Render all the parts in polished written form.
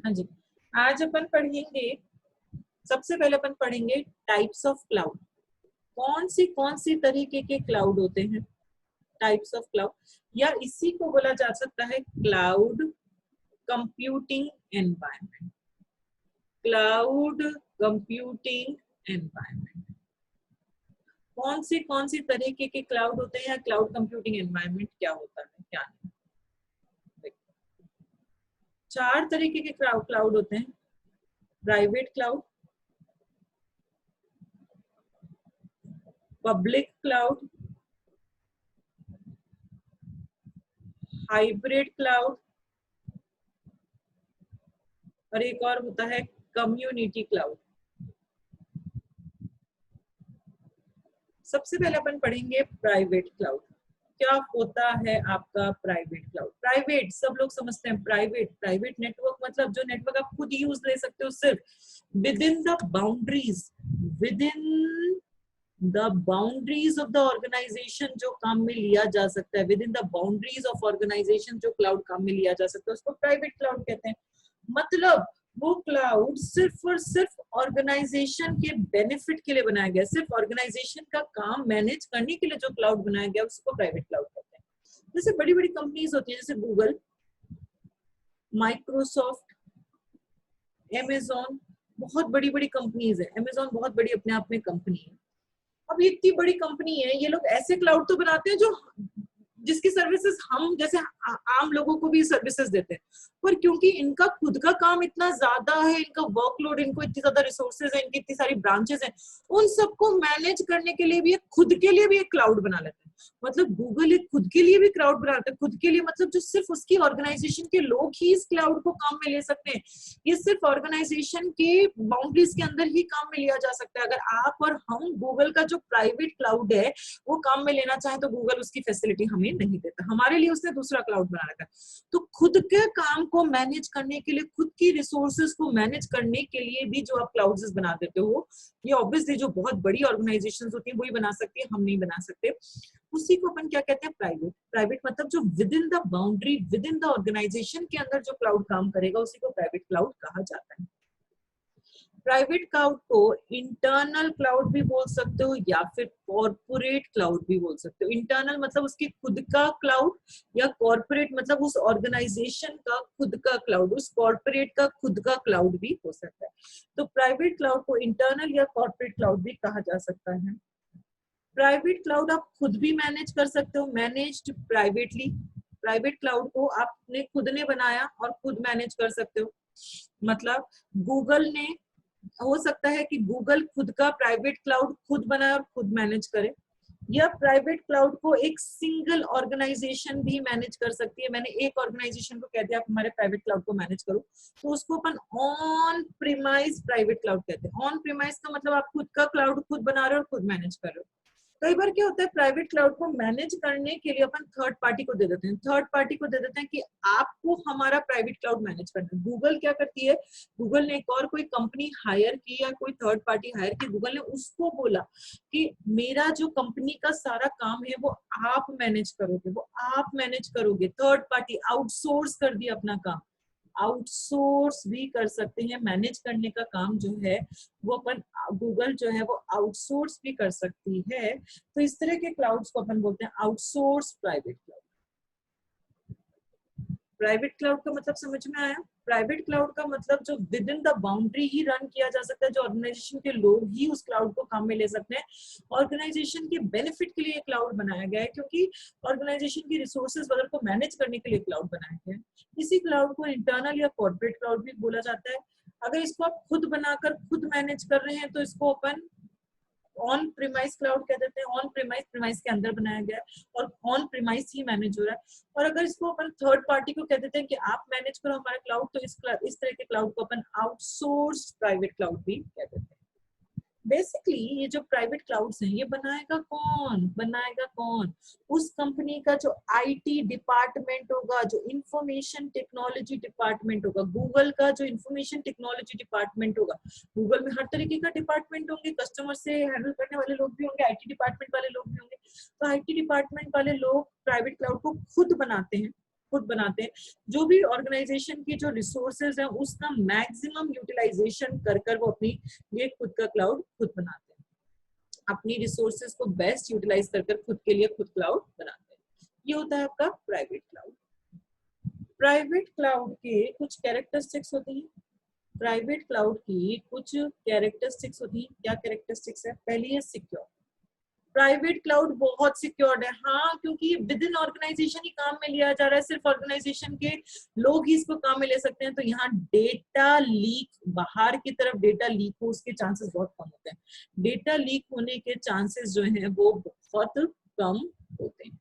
हाँ जी, आज अपन पढ़ेंगे, सबसे पहले अपन पढ़ेंगे टाइप्स ऑफ क्लाउड। कौन सी तरीके के क्लाउड होते हैं, टाइप्स ऑफ क्लाउड, या इसी को बोला जा सकता है cloud computing environment. Cloud computing environment, कौन सी तरीके के क्लाउड होते हैं, या क्लाउड कंप्यूटिंग एनवायरनमेंट क्या होता है, क्या नहीं। चार तरीके के क्लाउड होते हैं: private cloud, public cloud, hybrid cloud, और एक और होता है कम्युनिटी क्लाउड। सबसे पहले अपन पढ़ेंगे प्राइवेट क्लाउड। क्या होता है आपका प्राइवेट क्लाउड? प्राइवेट सब लोग समझते हैं, प्राइवेट नेटवर्क मतलब जो नेटवर्क आप खुद यूज ले सकते हो, सिर्फ within the boundaries, of the organization जो काम में लिया जा सकता है, within the boundaries of organization जो क्लाउड काम में लिया जा सकता है, उसको प्राइवेट क्लाउड कहते हैं। मतलब वो क्लाउड सिर्फ और सिर्फ ऑर्गेनाइजेशन के बेनिफिट के लिए बनाया गया, सिर्फ ऑर्गेनाइजेशन का काम मैनेज करने के लिए जो क्लाउड बनाया गया उसको प्राइवेट क्लाउड कहते हैं। जैसे बड़ी बड़ी कंपनीज होती है, जैसे गूगल, माइक्रोसॉफ्ट, अमेजोन, बहुत बड़ी बड़ी कंपनीज है। अमेजोन बहुत बड़ी अपने आप में कंपनी है। अब ये इतनी बड़ी कंपनी है, ये लोग ऐसे क्लाउड तो बनाते हैं जो जिसकी सर्विसेज हम जैसे आम लोगों को भी सर्विसेज देते हैं, पर क्योंकि इनका खुद का काम इतना ज्यादा है, इनका वर्कलोड, इनको इतनी ज्यादा रिसोर्सेज है, इनकी इतनी सारी ब्रांचेस हैं, उन सबको मैनेज करने के लिए भी खुद के लिए भी एक क्लाउड बना लेते हैं। मतलब गूगल एक खुद के लिए भी क्लाउड बनाता है, खुद के लिए मतलब जो सिर्फ उसकी ऑर्गेनाइजेशन के लोग ही इस क्लाउड को काम में ले सकते हैं। ये सिर्फ ऑर्गेनाइजेशन के बाउंड्रीज के अंदर ही काम में लिया जा सकता है। अगर आप और हम गूगल का जो प्राइवेट क्लाउड है वो काम में लेना चाहे तो गूगल उसकी फैसिलिटी हमें नहीं देता, हमारे लिए उसने दूसरा क्लाउड बना रखा है। तो खुद के काम को मैनेज करने के लिए, खुद की रिसोर्सेज को मैनेज करने के लिए भी जो आप क्लाउड्स बना देते हो, ये ऑब्वियसली जो बहुत बड़ी ऑर्गेनाइजेशंस होती हैं वही बना सकती है, हम नहीं बना सकते। उसी को अपन क्या कहते हैं? प्राइवेट। प्राइवेट मतलब जो within the boundary, within the organization के अंदर जो क्लाउड काम करेगा उसी को प्राइवेट क्लाउड कहा जाता है। प्राइवेट क्लाउड को इंटरनल क्लाउड भी बोल सकते हो या फिर कॉर्पोरेट क्लाउड भी बोल सकते हो। इंटरनल मतलब उसकी खुद का क्लाउड, या कॉर्पोरेट मतलब उस ऑर्गेनाइजेशन का खुद का क्लाउड, उस कॉर्पोरेट का खुद का क्लाउड भी हो सकता है। तो प्राइवेट क्लाउड को इंटरनल या कॉर्पोरेट क्लाउड भी कहा जा सकता है। प्राइवेट क्लाउड आप खुद भी मैनेज कर सकते हो, मैनेज्ड प्राइवेटली। प्राइवेट क्लाउड को आपने खुद ने बनाया और खुद मैनेज कर सकते हो। मतलब गूगल ने, हो सकता है कि गूगल खुद का प्राइवेट क्लाउड खुद बनाए और खुद मैनेज करे, या प्राइवेट क्लाउड को एक सिंगल ऑर्गेनाइजेशन भी मैनेज कर सकती है। मैंने एक ऑर्गेनाइजेशन को कह दिया आप हमारे प्राइवेट क्लाउड को मैनेज करो, तो उसको अपन ऑन प्रीमाइज प्राइवेट क्लाउड कहते हैं। ऑन प्रीमाइज का मतलब आप खुद का क्लाउड खुद बना रहे हो और खुद मैनेज कर रहे हो। कई बार क्या होता है, प्राइवेट क्लाउड को मैनेज करने के लिए अपन थर्ड पार्टी को दे देते हैं, कि आपको हमारा प्राइवेट क्लाउड मैनेज करना है। गूगल क्या करती है, गूगल ने एक और कोई कंपनी हायर की या कोई थर्ड पार्टी हायर की, गूगल ने उसको बोला कि मेरा जो कंपनी का सारा काम है वो आप मैनेज करोगे, थर्ड पार्टी आउटसोर्स कर दिया अपना काम। आउटसोर्स भी कर सकते हैं, मैनेज करने का काम जो है वो अपन गूगल जो है वो आउटसोर्स भी कर सकती है। तो इस तरह के क्लाउड्स को अपन बोलते हैं outsource private cloud. Private cloud का मतलब समझ में आया? प्राइवेट क्लाउड का मतलब जो within the boundary he run किया जा सकता है, जो ऑर्गेनाइजेशन के लोग ही उस क्लाउड को काम में ले सकते हैं। ऑर्गेनाइजेशन के बेनिफिट के लिए क्लाउड बनाया गया है, क्योंकि ऑर्गेनाइजेशन की रिसोर्सेज वगैरह को मैनेज करने के लिए क्लाउड बनाया गया है। इसी क्लाउड को इंटरनल या कॉर्पोरेट क्लाउड भी बोला जाता है। अगर इसको आप खुद बनाकर खुद मैनेज कर रहे हैं तो इसको अपन ऑन प्रीमाइज क्लाउड कह देते हैं। ऑन प्रीमाइज के अंदर बनाया गया है और ऑन प्रीमाइज ही मैनेज हो रहा है। और अगर इसको अपन थर्ड पार्टी को कह देते हैं कि आप मैनेज करो हमारा क्लाउड, तो इस तरह के क्लाउड को अपन आउटसोर्स प्राइवेट क्लाउड भी कह देते हैं। बेसिकली ये जो प्राइवेट क्लाउड्स हैं ये बनाएगा कौन? उस कंपनी का जो आईटी डिपार्टमेंट होगा, जो इंफॉर्मेशन टेक्नोलॉजी डिपार्टमेंट होगा। गूगल का जो इंफॉर्मेशन टेक्नोलॉजी डिपार्टमेंट होगा, गूगल में हर तरीके का डिपार्टमेंट होंगे, कस्टमर से हैंडल करने वाले लोग भी होंगे, आईटी डिपार्टमेंट वाले लोग भी होंगे। तो आईटी डिपार्टमेंट वाले लोग प्राइवेट क्लाउड को खुद बनाते हैं खुद बनाते हैं। जो भी ऑर्गेनाइजेशन की जो रिसोर्सेज है उसका मैक्सिमम यूटिलाइजेशन कर कर वो अपनी ये खुद का क्लाउड खुद बनाते हैं, अपनी रिसोर्सेज को बेस्ट यूटिलाइज कर कर खुद के लिए खुद क्लाउड बनाते हैं। ये होता है आपका प्राइवेट क्लाउड। प्राइवेट क्लाउड के कुछ कैरेक्टरिस्टिक्स होती हैं। प्राइवेट क्लाउड की कुछ कैरेक्टरिस्टिक्स होती हैं। क्या कैरेक्टरिस्टिक्स है? पहली है सिक्योर। प्राइवेट क्लाउड बहुत सिक्योर्ड है, हाँ, क्योंकि विद इन ऑर्गेनाइजेशन ही काम में लिया जा रहा है, सिर्फ ऑर्गेनाइजेशन के लोग ही इसको काम में ले सकते हैं, तो यहाँ डेटा लीक, बाहर की तरफ डेटा लीक हो उसके चांसेस बहुत कम होते हैं। डेटा लीक होने के चांसेस जो हैं वो बहुत कम होते हैं,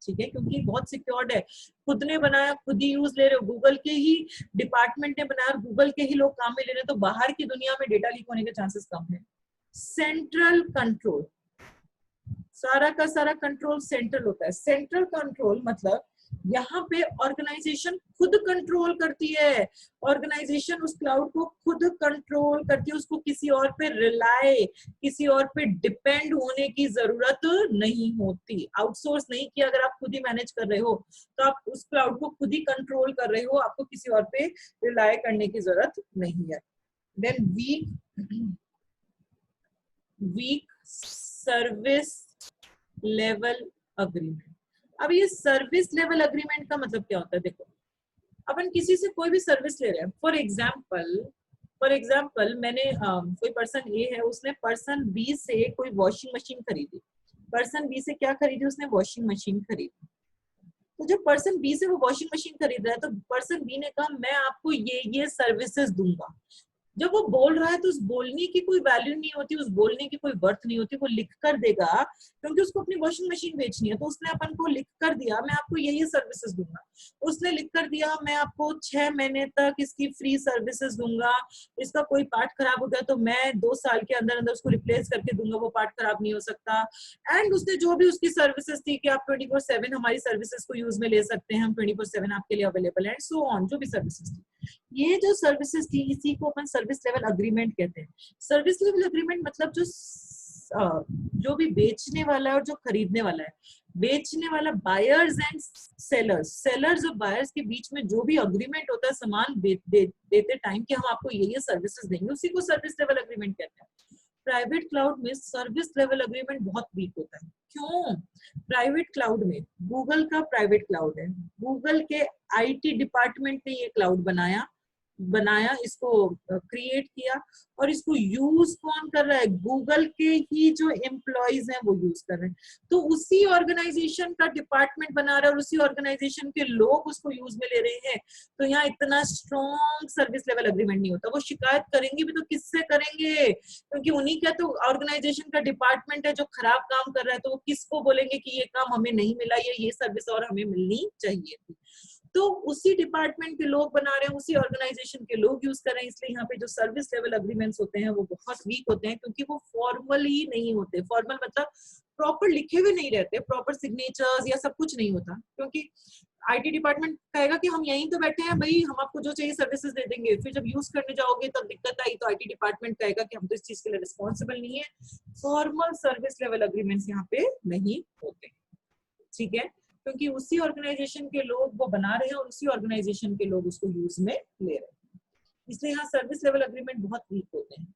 ठीक है, क्योंकि बहुत सिक्योर्ड है, खुद ने बनाया, खुद ही यूज ले रहे हो, गूगल के ही डिपार्टमेंट ने बनाया और गूगल के ही लोग काम में ले रहे हैं, तो बाहर की दुनिया में डेटा लीक होने के चांसेस कम है। सेंट्रल कंट्रोल, सारा का सारा कंट्रोल सेंट्रल होता है। सेंट्रल कंट्रोल मतलब यहाँ पे ऑर्गेनाइजेशन खुद कंट्रोल करती है, ऑर्गेनाइजेशन उस क्लाउड को खुद कंट्रोल करती है, उसको किसी और पे रिलाय, किसी और पे डिपेंड होने की जरूरत नहीं होती। आउटसोर्स नहीं किया, अगर आप खुद ही मैनेज कर रहे हो तो आप उस क्लाउड को खुद ही कंट्रोल कर रहे हो, आपको किसी और पे रिलाय करने की जरूरत नहीं है। Then weak service level agreement. अब ये सर्विस लेवल अग्रीमेंट का मतलब क्या होता है? देखो, अपन किसी से कोई भी सर्विस ले रहे हैं, फॉर एग्जाम्पल मैंने कोई पर्सन ए है, उसने पर्सन बी से कोई वॉशिंग मशीन खरीदी। पर्सन बी से क्या खरीदी? उसने वॉशिंग मशीन खरीदी। तो जब पर्सन बी से वो वॉशिंग मशीन खरीद रहा है तो पर्सन बी ने कहा मैं आपको ये सर्विसेज दूंगा। जब वो बोल रहा है तो उस बोलने की कोई वैल्यू नहीं होती, उस बोलने की कोई वर्थ नहीं होती, वो लिख कर देगा क्योंकि उसको अपनी वॉशिंग मशीन बेचनी है, तो उसने अपन को लिख कर दिया मैं आपको ये सर्विसेज दूंगा। उसने लिख कर दिया मैं आपको 6 महीने तक इसकी फ्री सर्विसेज दूंगा, इसका कोई पार्ट खराब हो गया तो मैं 2 साल के अंदर अंदर उसको रिप्लेस करके दूंगा, वो पार्ट खराब नहीं हो सकता। एंड उसने जो भी उसकी सर्विसेज थी कि आप 24/7 हमारी सर्विसेज को यूज में ले सकते हैं, हम 24/7 आपके लिए अवेलेबल है, सो ऑन, जो भी सर्विसेज थी, ये जो सर्विसेज थी इसी को अपन सर्विस लेवल अग्रीमेंट कहते हैं। सर्विस लेवल अग्रीमेंट मतलब जो भी बेचने वाला है और जो खरीदने वाला है, बेचने वाला बायर्स एंड सेलर्स और बायर्स के बीच में जो भी अग्रीमेंट होता है सामान देते टाइम कि हम आपको ये सर्विसेज देंगे, उसी को सर्विस लेवल अग्रीमेंट कहते हैं। प्राइवेट क्लाउड में सर्विस लेवल अग्रीमेंट बहुत वीक होता है। क्यों? प्राइवेट क्लाउड में, गूगल का प्राइवेट क्लाउड है, गूगल के आईटी डिपार्टमेंट ने ये क्लाउड बनाया, इसको क्रिएट किया, और इसको यूज कौन कर रहा है? गूगल के ही जो एम्प्लॉइज हैं वो यूज कर रहे हैं, तो उसी ऑर्गेनाइजेशन का डिपार्टमेंट बना रहा है और उसी ऑर्गेनाइजेशन के लोग उसको यूज में ले रहे हैं, तो यहाँ इतना स्ट्रॉन्ग सर्विस लेवल अग्रीमेंट नहीं होता। वो शिकायत करेंगे भी तो किससे करेंगे? क्योंकि उन्हीं का तो ऑर्गेनाइजेशन का डिपार्टमेंट है जो खराब काम कर रहा है, तो वो किसको बोलेंगे कि ये काम हमें नहीं मिला, ये सर्विस और हमें मिलनी चाहिए थी। तो उसी डिपार्टमेंट के लोग बना रहे हैं, उसी ऑर्गेनाइजेशन के लोग यूज कर रहे हैं, इसलिए यहाँ पे जो सर्विस लेवल अग्रीमेंट्स होते हैं वो बहुत वीक होते हैं, क्योंकि वो फॉर्मल ही नहीं होते। फॉर्मल मतलब प्रॉपर लिखे हुए नहीं रहते, प्रॉपर सिग्नेचर्स या सब कुछ नहीं होता, क्योंकि आईटी डिपार्टमेंट कहेगा कि हम यहीं तो बैठे हैं भाई, हम आपको जो चाहिए सर्विसेज दे देंगे, फिर जब यूज करने जाओगे तब दिक्कत आई तो आईटी डिपार्टमेंट कहेगा कि हम तो इस चीज के लिए रिस्पॉन्सिबल नहीं है। फॉर्मल सर्विस लेवल अग्रीमेंट्स यहाँ पे नहीं होते, ठीक है, क्योंकि उसी ऑर्गेनाइजेशन के लोग वो बना रहे हैं और उसी ऑर्गेनाइजेशन के लोग उसको यूज में ले रहे हैं, इसलिए यहाँ सर्विस लेवल अग्रीमेंट बहुत वीक होते हैं।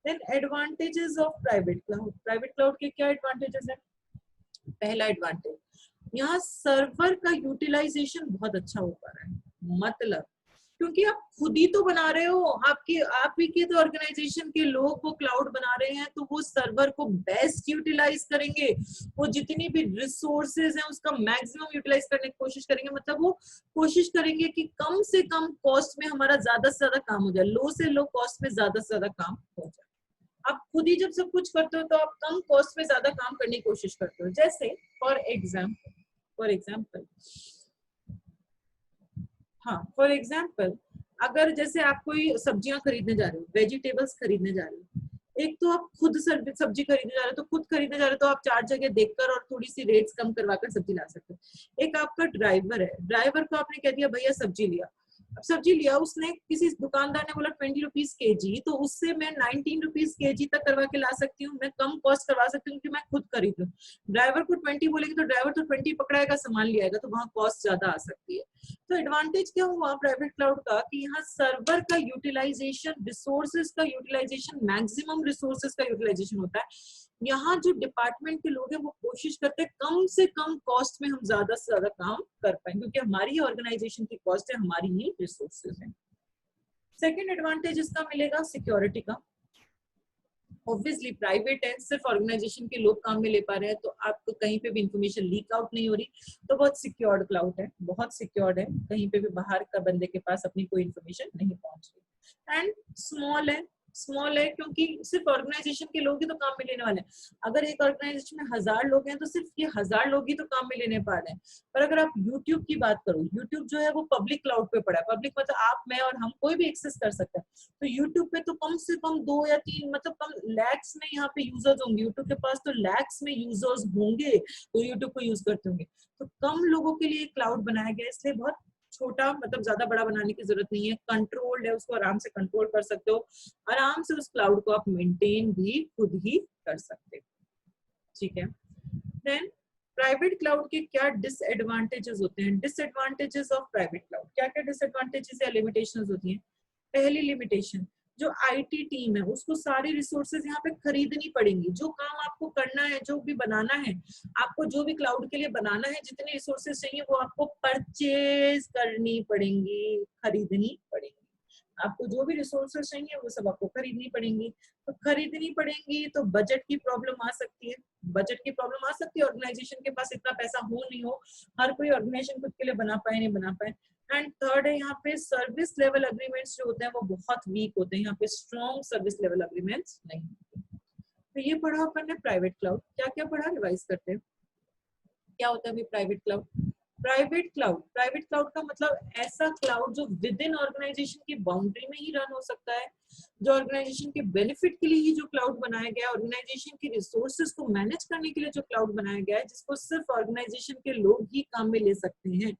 Then advantages of private cloud. Private cloud के क्या एडवांटेजेस है? पहला एडवांटेज, यहाँ सर्वर का यूटिलाइजेशन बहुत अच्छा हो पा रहा है, मतलब क्योंकि आप खुद ही तो बना रहे हो, आप ही के तो ऑर्गेनाइजेशन के लोग वो क्लाउड बना रहे हैं, तो वो सर्वर को बेस्ट यूटिलाइज करेंगे, वो जितनी भी रिसोर्सेज हैं उसका मैक्सिमम यूटिलाइज करने की कोशिश करेंगे, मतलब वो कोशिश करेंगे कि कम से कम कॉस्ट में हमारा ज्यादा से ज्यादा काम हो जाए, लो से लो कॉस्ट में ज्यादा से ज्यादा काम हो जाए। आप खुद ही जब सब कुछ करते हो तो आप कम कॉस्ट में ज्यादा काम करने की कोशिश करते हो। जैसे फॉर एग्जाम्पल अगर जैसे आप कोई सब्जियां खरीदने जा रहे हो, वेजिटेबल्स खरीदने जा रहे हो, एक तो आप खुद सब्जी खरीदने जा रहे हो, तो खुद खरीदने जा रहे हो तो आप 4 जगह देखकर और थोड़ी सी रेट्स कम करवाकर सब्जी ला सकते हो। एक आपका ड्राइवर है, ड्राइवर को आपने कह दिया भैया सब्जी लिया, अब सब्जी लिया उसने, किसी दुकानदार ने बोला 20 रुपीज केजी, तो उससे मैं 19 रुपीज केजी तक करवा के ला सकती हूँ, मैं कम कॉस्ट करवा सकती हूँ, क्योंकि मैं खुद खरीद लूँ। ड्राइवर को 20 बोलेगी तो ड्राइवर तो 20 पकड़ाएगा, सामान ले आएगा, तो वहाँ कॉस्ट ज्यादा आ सकती है। तो एडवांटेज क्या हुआ प्राइवेट क्लाउड का कि यहाँ सर्वर का यूटिलाइजेशन, रिसोर्सेज का यूटिलाइजेशन, मैक्सिमम रिसोर्सेज का यूटिलाइजेशन होता है। यहाँ जो डिपार्टमेंट के लोग हैं वो कोशिश करते हैं कम से कम कॉस्ट में हम ज्यादा से ज्यादा काम कर पाए, क्योंकि हमारी ही ऑर्गेनाइजेशन की कॉस्ट है, हमारी ही रिसोर्सेज है। सेकेंड एडवांटेज इसका मिलेगा सिक्योरिटी का। ऑब्वियसली प्राइवेट है, सिर्फ ऑर्गेनाइजेशन के लोग काम में ले पा रहे हैं, तो आपको कहीं पे भी इंफॉर्मेशन लीक आउट नहीं हो रही, तो बहुत सिक्योर्ड क्लाउड है, बहुत सिक्योर्ड है, कहीं पे भी बाहर का बंदे के पास अपनी कोई इंफॉर्मेशन नहीं पहुंच रही। एंड स्मॉल है क्योंकि सिर्फ ऑर्गेनाइजेशन के लोग ही तो काम में लेने वाले हैं। अगर एक ऑर्गेनाइजेशन में 1000 लोग हैं तो सिर्फ ये 1000 लोग ही तो काम में लेने पा रहे हैं। पर अगर आप यूट्यूब की बात करो, यूट्यूब जो है वो पब्लिक क्लाउड पे पड़ा है। पब्लिक मतलब आप, मैं और हम, कोई भी एक्सेस कर सकता है। तो यूट्यूब पे तो कम से कम 2 या 3 मतलब कम लैक्स में यहाँ पे यूजर्स होंगे। यूट्यूब के पास तो लैक्स में यूजर्स होंगे तो यूट्यूब को यूज करते होंगे। तो कम लोगों के लिए क्लाउड बनाया गया, इसलिए बहुत छोटा, मतलब ज्यादा बड़ा बनाने की जरूरत नहीं है, कंट्रोल्ड है, उसको आराम से कंट्रोल कर सकते हो, आराम से उस क्लाउड को आप मेंटेन भी खुद ही कर सकते हो। ठीक है। देन प्राइवेट क्लाउड के क्या डिसएडवांटेजेस होते हैं? डिसएडवांटेजेस ऑफ प्राइवेट क्लाउड, क्या क्या डिसएडवांटेजेस या लिमिटेशंस होती हैं? पहली लिमिटेशन, जो आईटी टीम है उसको सारी रिसोर्सेज यहाँ पे खरीदनी पड़ेंगी। जो काम आपको करना है, जो भी बनाना है, आपको जो भी क्लाउड के लिए बनाना है, जितनी रिसोर्सेज चाहिए वो आपको परचेज करनी पड़ेंगी, खरीदनी पड़ेंगी। आपको जो भी रिसोर्सेज चाहिए वो सब आपको खरीदनी पड़ेंगी। तो खरीदनी पड़ेंगी तो बजट की प्रॉब्लम आ सकती है, बजट की प्रॉब्लम आ सकती है। ऑर्गेनाइजेशन के पास इतना पैसा हो नहीं हो, हर कोई ऑर्गेनाइजेशन खुद के लिए बना पाए नहीं बना पाए। एंड थर्ड है यहाँ पे सर्विस लेवल अग्रीमेंट्स जो होते हैं वो बहुत वीक होते हैं, यहाँ पे स्ट्रॉन्ग सर्विस लेवल अग्रीमेंट्स नहीं होते। तो ये पढ़ा अपन ने प्राइवेट क्लाउड। क्या क्या पढ़ा, रिवाइज करते हैं। क्या होता है अभी प्राइवेट क्लाउड? प्राइवेट क्लाउड का मतलब ऐसा क्लाउड जो विद इन ऑर्गेनाइजेशन की बाउंड्री में ही रन हो सकता है, जो ऑर्गेनाइजेशन के बेनिफिट के लिए ही जो क्लाउड बनाया गया है, ऑर्गेनाइजेशन की रिसोर्सेज को मैनेज करने के लिए जो क्लाउड बनाया गया है, जिसको सिर्फ ऑर्गेनाइजेशन के लोग ही काम में ले सकते हैं,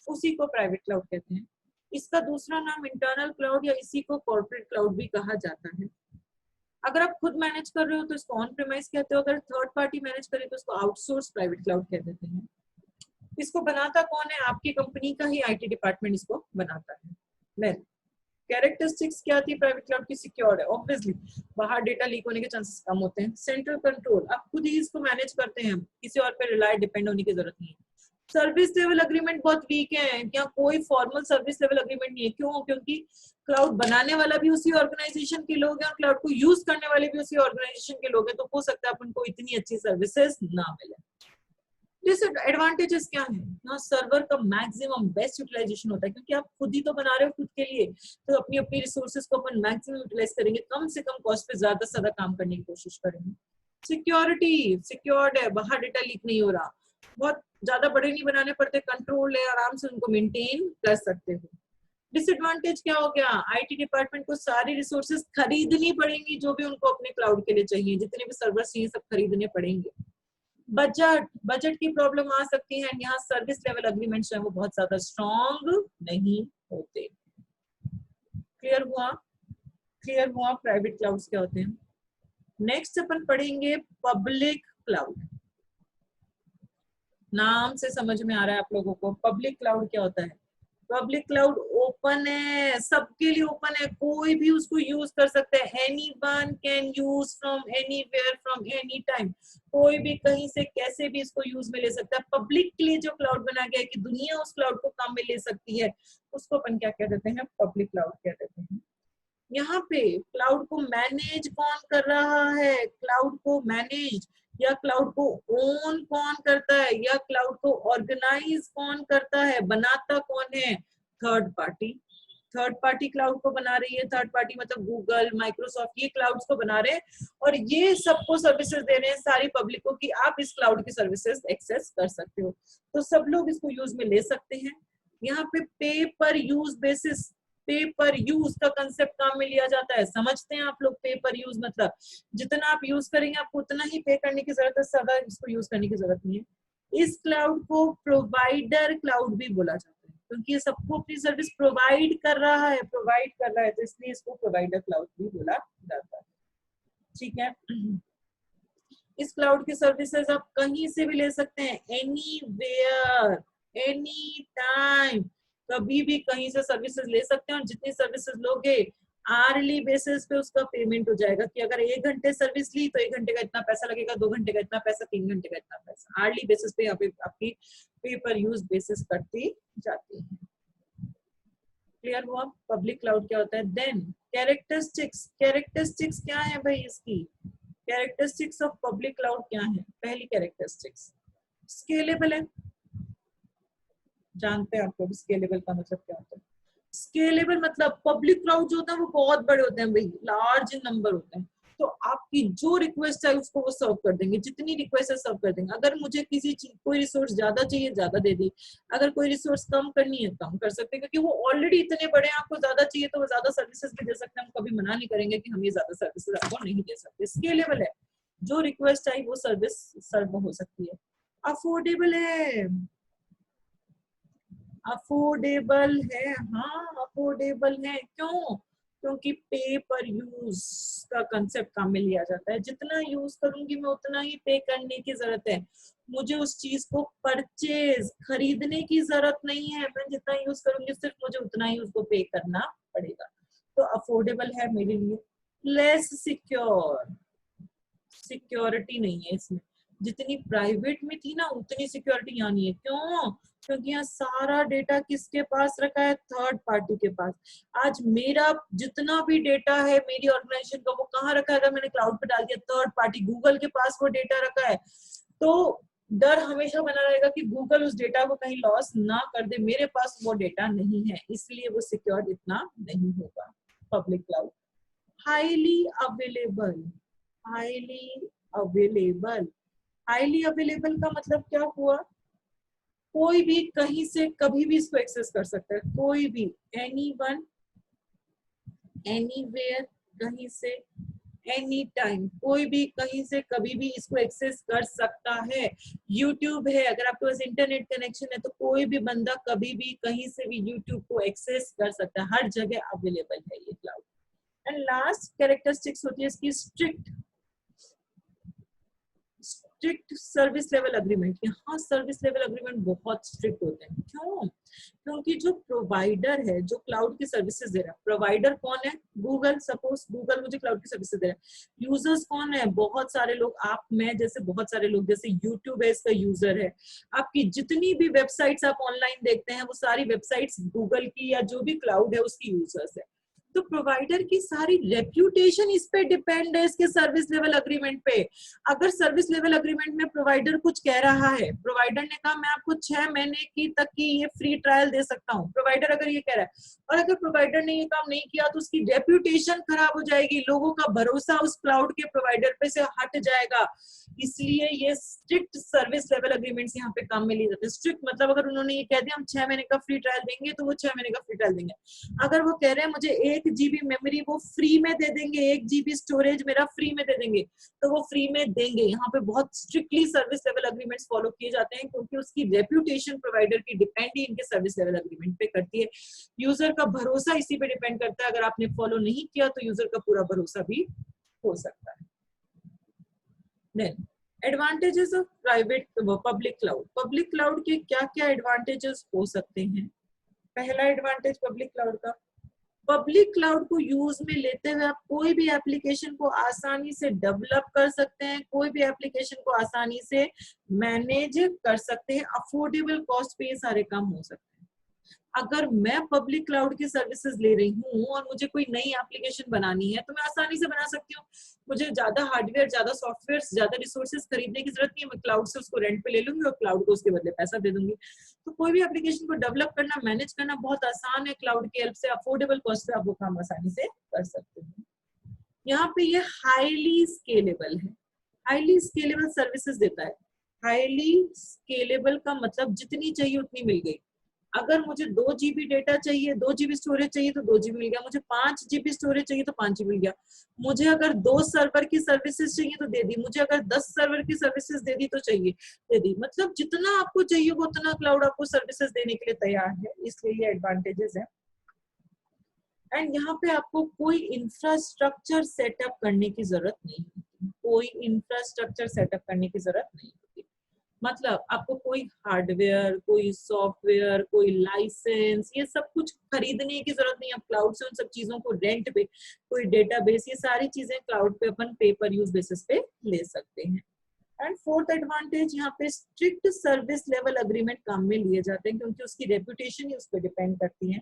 उसी को प्राइवेट क्लाउड कहते हैं। इसका दूसरा नाम इंटरनल क्लाउड या इसी को कॉर्पोरेट क्लाउड भी कहा जाता है। अगर आप खुद मैनेज कर रहे हो तो इसको ऑन प्रेमाइज कहते हो, अगर थर्ड पार्टी मैनेज करे तो इसको आउटसोर्स प्राइवेट क्लाउड कह देते हैं। इसको बनाता कौन है? आपकी कंपनी का ही आईटी डिपार्टमेंट इसको बनाता है। वेल, कैरेक्टरिस्टिक्स क्या थी प्राइवेट क्लाउड की? सिक्योर्ड है, ऑब्वियसली बाहर डेटा लीक होने के चांसेस कम होते हैं। सेंट्रल कंट्रोल, आप खुद ही इसको मैनेज करते हैं, किसी और पे रिलाय डिपेंड होने की जरूरत नहीं है। सर्विस लेवल अग्रीमेंट बहुत वीक है, क्या कोई फॉर्मल सर्विस लेवल अग्रीमेंट नहीं है। क्यों? क्योंकि क्लाउड बनाने वाला भी उसी ऑर्गेनाइजेशन के लोग हैं और क्लाउड को यूज करने वाले भी उसी ऑर्गेनाइजेशन के लोग हैं, तो हो सकता है अपन को इतनी अच्छी सर्विसेज ना मिले। डिसएडवांटेजेस क्या है? यहाँ सर्वर का मैक्सिमम बेस्ट यूटिलाइजेशन होता है, क्योंकि आप खुद ही तो बना रहे हो खुद के लिए, तो अपनी अपनी रिसोर्सेज को अपन मैक्सिमम यूटिलाइज करेंगे, कम से कम कॉस्ट पे ज्यादा से ज्यादा काम करने की कोशिश करेंगे। सिक्योरिटी, सिक्योर्ड है, बाहर डेटा लीक नहीं हो रहा, बहुत ज्यादा बड़े नहीं बनाने पड़ते, कंट्रोल है, आराम से उनको मेंटेन कर सकते हो। डिसएडवांटेज क्या हो गया? आईटी डिपार्टमेंट को सारी रिसोर्सेज खरीदनी पड़ेंगी, जो भी उनको अपने क्लाउड के लिए चाहिए, जितने भी सर्वर चाहिए सब खरीदने पड़ेंगे। बजट की प्रॉब्लम आ सकती है, यहाँ सर्विस लेवल अग्रीमेंट्स है वो बहुत ज्यादा स्ट्रॉन्ग नहीं होते। क्लियर हुआ? क्लियर हुआ प्राइवेट क्लाउड्स क्या होते हैं। नेक्स्ट अपन पढ़ेंगे पब्लिक क्लाउड। नाम से समझ में आ रहा है आप लोगों को पब्लिक क्लाउड क्या होता है? पब्लिक क्लाउड ओपन है, सबके लिए ओपन है, कोई भी उसको यूज कर सकता है। Anyone can use from anywhere from any time, कोई भी कहीं से कैसे भी इसको यूज में ले सकता है। पब्लिक के लिए जो क्लाउड बना गया है कि दुनिया उस क्लाउड को काम में ले सकती है, उसको अपन क्या कह देते हैं? पब्लिक क्लाउड कह देते हैं। यहाँ पे क्लाउड को मैनेज कौन कर रहा है? क्लाउड को मैनेज या क्लाउड को ओन कौन करता है, या क्लाउड को ऑर्गेनाइज कौन करता है, बनाता कौन है? Third party. Third partly cloud को बना रही है। थर्ड पार्टी मतलब गूगल, माइक्रोसॉफ्ट, ये क्लाउड्स को बना रहे हैं और ये सबको सर्विसेज दे रहे हैं सारी पब्लिक को कि आप इस क्लाउड की सर्विसेज एक्सेस कर सकते हो, तो सब लोग इसको यूज में ले सकते हैं। यहाँ पे पे पर यूज बेसिस, पे पर यूज का कंसेप्ट काम में लिया जाता है। समझते हैं आप लोग? पे पर यूज मतलब जितना आप यूज करेंगे आपको उतना ही पे करने की जरूरत है, ज्यादा इसको यूज करने की जरूरत नहीं है। इस क्लाउड को प्रोवाइडर क्लाउड भी बोला जाता है। क्योंकि ये सबको अपनी सर्विस प्रोवाइड कर रहा है, तो इसलिए इसको प्रोवाइडर क्लाउड भी बोला जाता है। ठीक है, इस क्लाउड की सर्विसेज आप कहीं से भी ले सकते हैं, एनीवेयर, एनी टाइम, कभी भी कहीं से सर्विसेज ले सकते हैं। और जितनी सर्विसेज लोगे आर्ली बेसिस पे उसका पेमेंट हो जाएगा कि अगर 1 घंटे सर्विस ली तो 1 घंटे का इतना पैसा लगेगा, 2 घंटे का इतना पैसा, 3 घंटे का इतना पैसा, आर्ली बेसिस पे यहाँ पे आपकी पे पर यूज बेसिस कटती जाती है। क्लियर हुआ पब्लिक क्लाउड क्या होता है। देन कैरेक्टरिस्टिक्स क्या है भाई इसकी, कैरेक्टरिस्टिक्स ऑफ पब्लिक क्लाउड क्या है। पहली कैरेक्टरिस्टिक्स स्केलेबल है, जानते हैं आपको स्केलेबल का मतलब क्या होता है। स्केलेबल मतलब पब्लिक क्लाउड जो होता है वो बहुत बड़े होते हैं भाई, लार्ज इन नंबर होते हैं, तो आपकी जो रिक्वेस्ट है उसको वो सर्व कर देंगे, जितनी रिक्वेस्ट है सर्व कर देंगे। अगर मुझे किसी चीज कोई रिसोर्स ज्यादा चाहिए ज्यादा दे दी, अगर कोई रिसोर्स कम करनी है कम कर सकते हैं, क्योंकि वो ऑलरेडी इतने बड़े हैं, आपको ज्यादा चाहिए तो वो ज्यादा सर्विसेज भी दे सकते हैं। हम कभी मना नहीं करेंगे कि हम ये ज्यादा सर्विसेज आपको नहीं दे सकते। स्केलेबल है, जो रिक्वेस्ट आई वो सर्विस सर्व हो सकती है। अफोर्डेबल है, अफोर्डेबल है, हाँ अफोर्डेबल है, क्यों, क्योंकि पे पर यूज का कंसेप्ट काम में लिया जाता है। जितना यूज करूंगी मैं उतना ही पे करने की जरूरत है, मुझे उस चीज को परचेज खरीदने की जरूरत नहीं है, मैं जितना यूज करूंगी सिर्फ मुझे उतना ही उसको पे करना पड़ेगा। तो अफोर्डेबल है मेरे लिए। लेस सिक्योर, सिक्योरिटी नहीं है इसमें, जितनी प्राइवेट में थी ना उतनी सिक्योरिटी यहाँ नहीं है। क्यों, क्योंकि यहाँ सारा डेटा किसके पास रखा है, थर्ड पार्टी के पास। आज मेरा जितना भी डेटा है मेरी ऑर्गेनाइजेशन का वो कहाँ रखा है, अगर मैंने क्लाउड पे डाल दिया, थर्ड पार्टी गूगल के पास वो डेटा रखा है, तो डर हमेशा बना रहेगा कि गूगल उस डेटा को कहीं लॉस ना कर दे, मेरे पास वो डेटा नहीं है, इसलिए वो सिक्योर इतना नहीं होगा। Public cloud highly available, highly available, highly available का मतलब क्या हुआ, कोई भी कहीं से कभी भी इसको एक्सेस कर सकता है, कोई भी, एनीवन, एनीवेयर, कहीं से, एनी टाइम, कोई भी कहीं से कभी भी इसको एक्सेस कर सकता है। यूट्यूब है, अगर आपके पास इंटरनेट कनेक्शन है तो कोई भी बंदा कभी भी कहीं से भी यूट्यूब को एक्सेस कर सकता है, हर जगह अवेलेबल है ये क्लाउड। एंड लास्ट कैरेक्टरिस्टिक्स होती है इसकी strict, strict service level agreement. यहाँ सर्विस लेवल अग्रीमेंट बहुत स्ट्रिक्ट होते हैं। क्यों, क्योंकि जो प्रोवाइडर है जो क्लाउड की सर्विसेज दे रहा है, प्रोवाइडर कौन है, गूगल, सपोज गूगल मुझे क्लाउड की सर्विसेज दे रहा है। यूजर्स कौन है, बहुत सारे लोग, आप मैं जैसे बहुत सारे लोग, जैसे यूट्यूब है इसका यूजर है, आपकी जितनी भी वेबसाइट्स आप ऑनलाइन देखते हैं वो सारी वेबसाइट्स गूगल की या जो भी क्लाउड है उसकी यूजर्स है। तो प्रोवाइडर की सारी रेप्यूटेशन इस पे डिपेंड है, इसके सर्विस लेवल अग्रीमेंट पे। अगर सर्विस लेवल अग्रीमेंट में प्रोवाइडर कुछ कह रहा है, प्रोवाइडर ने कहा मैं आपको 6 महीने की तक की ये फ्री ट्रायल दे सकता हूँ, प्रोवाइडर अगर ये कह रहा है, और अगर प्रोवाइडर ने ये काम नहीं किया तो उसकी रेप्यूटेशन खराब हो जाएगी, लोगों का भरोसा उस क्लाउड के प्रोवाइडर पे से हट जाएगा। इसलिए ये स्ट्रिक्ट सर्विस लेवल अग्रीमेंट्स यहाँ पे काम में लिए जाते हैं। स्ट्रिक्ट मतलब अगर उन्होंने ये कह दिया हम 6 महीने का फ्री ट्रायल देंगे तो वो 6 महीने का फ्री ट्रायल देंगे। अगर वो कह रहे हैं मुझे 1 GB मेमोरी वो फ्री में दे देंगे, 1 GB स्टोरेज मेरा फ्री में दे देंगे, तो वो फ्री में देंगे। यहाँ पे बहुत strictly service level agreements follow किए जाते हैं, क्योंकि उसकी रेप्यूटेशन प्रोवाइडर की डिपेंड ही इनके सर्विस लेवल अग्रीमेंट पे करती है। यूजर का भरोसा इसी पे डिपेंड करता है, अगर आपने फॉलो नहीं किया तो यूजर का पूरा भरोसा भी हो सकता है। Then advantages of private public cloud, public cloud के क्या क्या एडवांटेजेस हो सकते हैं। पहला एडवांटेज पब्लिक क्लाउड का, पब्लिक क्लाउड को यूज में लेते हुए आप कोई भी एप्लीकेशन को आसानी से डेवलप कर सकते हैं, कोई भी एप्लीकेशन को आसानी से मैनेज कर सकते हैं, अफोर्डेबल कॉस्ट पे ये सारे काम हो सकते हैं। अगर मैं पब्लिक क्लाउड की सर्विसेज ले रही हूँ और मुझे कोई नई एप्लीकेशन बनानी है तो मैं आसानी से बना सकती हूँ, मुझे ज्यादा हार्डवेयर, ज्यादा सॉफ्टवेयर, ज्यादा रिसोर्सेज खरीदने की जरूरत नहीं है, मैं क्लाउड से उसको रेंट पे ले लूंगी और क्लाउड को उसके बदले पैसा दे दूंगी। तो कोई भी एप्लीकेशन को डेवलप करना, मैनेज करना बहुत आसान है, क्लाउड की हेल्प से अफोर्डेबल कॉस्ट पे आप वो काम आसानी से कर सकते हैं। यहाँ पे ये हाईली स्केलेबल है, हाईली स्केलेबल सर्विसेज देता है। हाईली स्केलेबल का मतलब जितनी चाहिए उतनी मिल गई, अगर मुझे 2 GB डेटा चाहिए, 2 GB स्टोरेज चाहिए तो 2 GB मिल गया, मुझे 5 GB स्टोरेज चाहिए तो 5 GB मिल गया, मुझे अगर 2 सर्वर की सर्विसेज चाहिए तो दे दी, मुझे अगर 10 सर्वर की सर्विसेज दे दी तो चाहिए दे दी। मतलब जितना आपको चाहिए वो उतना क्लाउड आपको सर्विसेज देने के लिए तैयार है, इसलिए ये एडवांटेजेस है। एंड यहाँ पे आपको कोई इंफ्रास्ट्रक्चर सेटअप करने की जरूरत नहीं होती, कोई इंफ्रास्ट्रक्चर सेटअप करने की जरूरत नहीं होती। मतलब आपको कोई हार्डवेयर, कोई सॉफ्टवेयर, कोई लाइसेंस, ये सब कुछ खरीदने की जरूरत नहीं। आप क्लाउड से उन सब चीजों को रेंट पे, कोई डेटाबेस, ये सारी चीजें क्लाउड पे अपन पे पर यूज बेसिस पे ले सकते हैं। एंड फोर्थ एडवांटेज, यहाँ पे स्ट्रिक्ट सर्विस लेवल अग्रीमेंट काम में लिए जाते हैं क्योंकि उसकी रेपुटेशन ही उस पर डिपेंड करती है।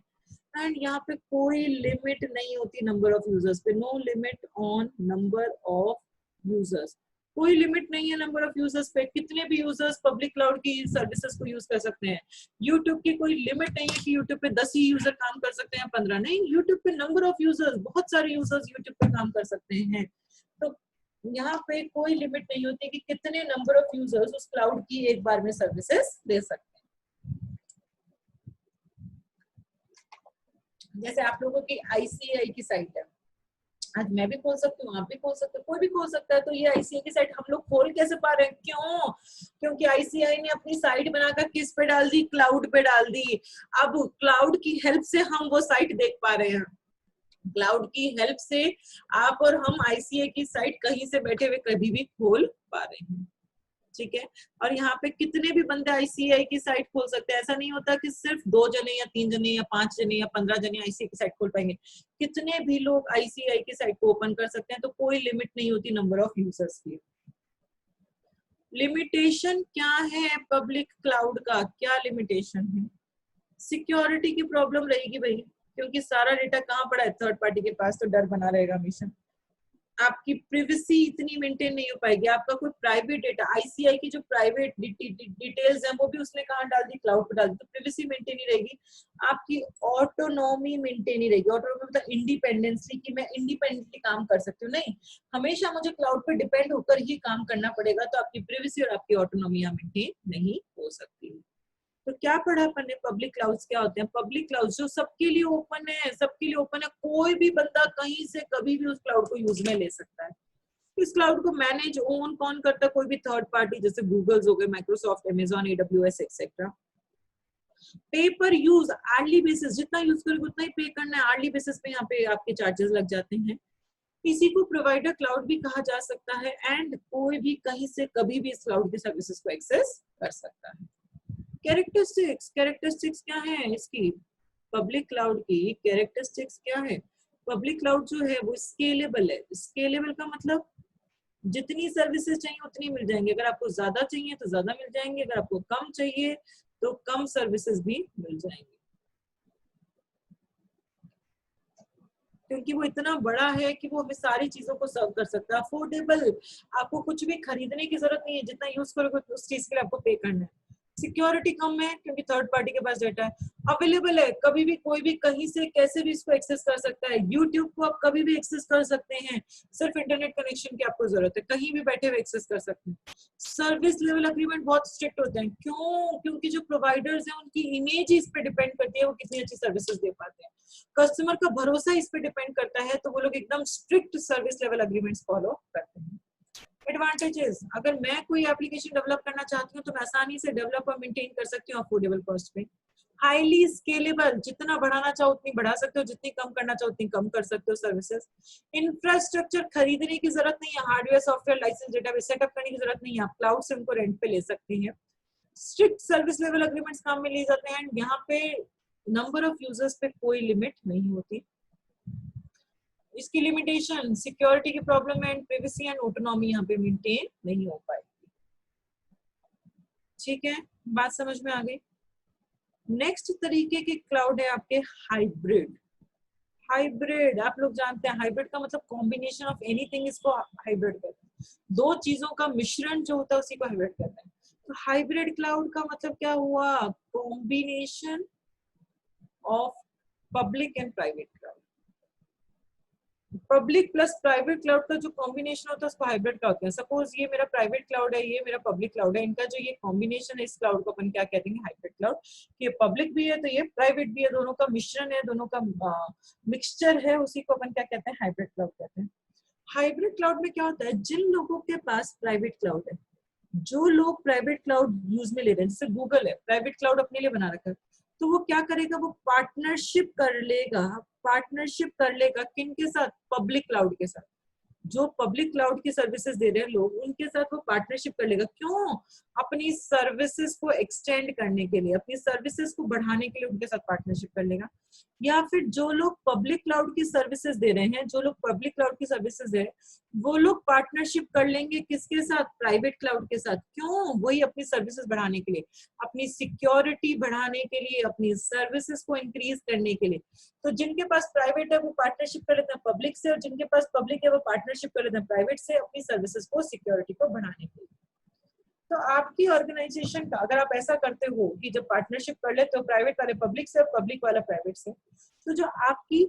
एंड यहाँ पे कोई लिमिट नहीं होती नंबर ऑफ यूजर्स पे, no limit on number of users, कोई लिमिट नहीं है नंबर ऑफ यूजर्स पे, कितने भी यूजर्स पब्लिक क्लाउड की सर्विसेज को यूज कर सकते हैं। यूट्यूब की कोई लिमिट नहीं है कि यूट्यूब पे 10 ही यूजर काम कर सकते हैं, 15 नहीं, यूट्यूब पे नंबर ऑफ यूजर्स, बहुत सारे यूजर्स यूट्यूब पे काम कर सकते हैं। तो यहाँ पे कोई लिमिट नहीं होती कि कितने नंबर ऑफ यूजर्स उस क्लाउड की एक बार में सर्विसेज दे सकते हैं। जैसे आप लोगों की ICAI की साइट है, आज मैं भी खोल सकती हूँ, आप भी खोल सकते हो, कोई भी खोल सकता है। तो ये ICAI की साइट हम लोग खोल कैसे पा रहे हैं? क्यों? क्योंकि ICAI ने अपनी साइट बनाकर किस पे डाल दी? क्लाउड पे डाल दी। अब क्लाउड की हेल्प से हम वो साइट देख पा रहे हैं। क्लाउड की हेल्प से आप और हम ICAI की साइट कहीं से बैठे हुए कभी भी खोल पा रहे हैं, ठीक है। और यहाँ पे कितने भी बंदे ICAI की साइट खोल सकते हैं, ऐसा नहीं होता कि सिर्फ 2 जने या 3 जने या 5 जने या 15 जने ICAI की साइट खोल पाएंगे, कितने भी लोग ICAI की साइट को ओपन कर सकते हैं। तो कोई लिमिट नहीं होती नंबर ऑफ यूजर्स की। लिमिटेशन क्या है पब्लिक क्लाउड का? क्या लिमिटेशन है? सिक्योरिटी की प्रॉब्लम रहेगी भाई, क्योंकि सारा डेटा कहाँ पड़ा है? थर्ड पार्टी के पास, तो डर बना रहेगा हमेशा। आपकी प्राइवेसी इतनी मेंटेन नहीं हो पाएगी, आपका कोई प्राइवेट डेटा, ICAI की जो प्राइवेट डिटेल्स हैं वो भी उसने कहाँ डाल दी? क्लाउड पर डाल दी, तो प्राइवेसी मेंटेन नहीं रहेगी। आपकी ऑटोनॉमी मेंटेन नहीं रहेगी। ऑटोनॉमी मतलब इंडिपेंडेंसी, कि मैं इंडिपेंडेंटली काम कर सकती हूँ, नहीं, हमेशा मुझे क्लाउड पर डिपेंड होकर ही काम करना पड़ेगा। तो आपकी प्राइवेसी और आपकी ऑटोनॉमी यहाँ मेंटेन नहीं हो सकती। तो क्या पढ़ा अपन ने? पब्लिक क्लाउड्स क्या होते हैं? पब्लिक क्लाउड जो सबके लिए ओपन है, सबके लिए ओपन है, कोई भी बंदा कहीं से कभी भी उस क्लाउड को यूज में ले सकता है। इस क्लाउड को मैनेज ओन कौन करता है? कोई भी थर्ड पार्टी, जैसे गूगल हो गए, माइक्रोसॉफ्ट, अमेजॉन, AWS एक्सेट्रा। पे पर यूज, आर्ली बेसिस, जितना यूज करोगे उतना ही पे करना है, आर्ली बेसिस पे यहाँ पे आपके चार्जेस लग जाते हैं। इसी को प्रोवाइडर क्लाउड भी कहा जा सकता है। एंड कोई भी कहीं से कभी भी इस क्लाउड की सर्विसेज को एक्सेस कर सकता है। कैरेक्टरिस्टिक्स क्या है इसकी? पब्लिक क्लाउड की कैरेक्टरिस्टिक्स क्या है? पब्लिक क्लाउड जो है वो स्केलेबल है। स्केलेबल का मतलब जितनी सर्विसेज चाहिए उतनी मिल जाएंगी, अगर आपको ज्यादा चाहिए तो ज्यादा मिल जाएंगे, अगर आपको कम चाहिए तो कम सर्विसेज भी मिल जाएंगी, क्योंकि वो इतना बड़ा है कि वो हमें सारी चीजों को सर्व कर सकता है। अफोर्डेबल, आपको कुछ भी खरीदने की जरूरत नहीं है, जितना यूज करोगे उस चीज के लिए आपको पे करना है। सिक्योरिटी कम है क्योंकि थर्ड पार्टी के पास डेटा है। अवेलेबल है, कभी भी कोई भी कहीं से कैसे भी इसको एक्सेस कर सकता है। यूट्यूब को आप कभी भी एक्सेस कर सकते हैं, सिर्फ इंटरनेट कनेक्शन की आपको जरूरत है, कहीं भी बैठे हुए एक्सेस कर सकते हैं। सर्विस लेवल अग्रीमेंट बहुत स्ट्रिक्ट होते हैं, क्यों? क्योंकि जो प्रोवाइडर्स हैं उनकी इमेज इस पे डिपेंड करती है वो कितनी अच्छी सर्विसेज दे पाते हैं। कस्टमर का भरोसा इस पे डिपेंड करता है, तो वो लोग एकदम strict service level agreements follow करते हैं। एडवांटेजेस, अगर मैं कोई एप्लीकेशन डेवलप करना चाहती हूँ तो मैं आसानी से डेवलप और मेंटेन कर सकती हूँ अफोर्डेबल कॉस्ट पे। हाईली स्केलेबल, जितना बढ़ाना चाहो उतनी बढ़ा सकते हो, जितनी कम करना चाहो उतनी कम कर सकते हो सर्विसेज। इंफ्रास्ट्रक्चर खरीदने की जरूरत नहीं है, hardware, software, licence, database setup करने की जरूरत नहीं है, आप क्लाउड से उनको रेंट पे ले सकते हैं। स्ट्रिक्ट सर्विस लेवल एग्रीमेंट्स काम में लिए जाते हैं। यहाँ पे नंबर ऑफ यूजर्स पे कोई लिमिट नहीं होती। इसकी लिमिटेशन, सिक्योरिटी की problem and privacy and autonomy यहाँ पे मेंटेन नहीं हो पाएगी। ठीक है, बात समझ में आ गई? नेक्स्ट तरीके के क्लाउड है आपके हाइब्रिड। हाइब्रिड आप लोग जानते हैं, हाइब्रिड का मतलब कॉम्बिनेशन ऑफ एनीथिंग, इसको हाइब्रिड कहते हैं। दो चीजों का मिश्रण जो होता है उसी को हाइब्रिड कहते हैं। तो हाइब्रिड क्लाउड का मतलब क्या हुआ? Combination of public and private cloud. Public plus private cloud का जो कॉम्बिनेशन होता है उसको हाइब्रिड क्लाउड कहते हैं। सपोज ये मेरा प्राइवेट क्लाउड है, ये मेरा पब्लिक क्लाउड है, इनका जो ये कॉम्बिनेशन है इस क्लाउड को अपन क्या कहते हैं, हाइब्रिड क्लाउड। ये पब्लिक भी है तो ये प्राइवेट भी है, दोनों का मिश्रण है, दोनों का मिक्सचर है, उसी को अपन क्या कहते हैं, हाइब्रिड क्लाउड कहते हैं। हाइब्रिड क्लाउड में क्या होता है, जिन लोगों के पास प्राइवेट क्लाउड है, जो लोग प्राइवेट क्लाउड यूज में ले रहे हैं, जैसे गूगल है प्राइवेट क्लाउड अपने लिए बना रखा है, तो वो क्या करेगा, वो पार्टनरशिप कर लेगा किनके साथ, पब्लिक क्लाउड के साथ। जो पब्लिक क्लाउड की सर्विसेज दे रहे हैं लोग, उनके साथ वो पार्टनरशिप कर लेगा। क्यों, अपनी सर्विसेज को एक्सटेंड करने के लिए, अपनी सर्विसेज को बढ़ाने के लिए उनके साथ पार्टनरशिप कर लेगा। या फिर जो लोग पब्लिक क्लाउड की सर्विसेज दे रहे हैं, जो लोग पब्लिक क्लाउड की सर्विसेज दे रहे हैं, वो लोग पार्टनरशिप कर लेंगे किसके साथ, प्राइवेट क्लाउड के साथ। क्यों, वही अपनी सर्विसेज बढ़ाने के लिए, अपनी सिक्योरिटी बढ़ाने के लिए, अपनी सर्विसेज को इंक्रीज करने के लिए। तो जिनके पास प्राइवेट है वो पार्टनरशिप कर लेते हैं पब्लिक से, और जिनके पास पब्लिक है वो पार्टनरशिप कर लेते हैं प्राइवेट से, अपनी सर्विसेज को, सिक्योरिटी को बढ़ाने के लिए। तो आपकी ऑर्गेनाइजेशन का अगर आप ऐसा करते हो कि जब पार्टनरशिप कर लेते हो प्राइवेट वाले पब्लिक से और पब्लिक वाला प्राइवेट से, तो जो आपकी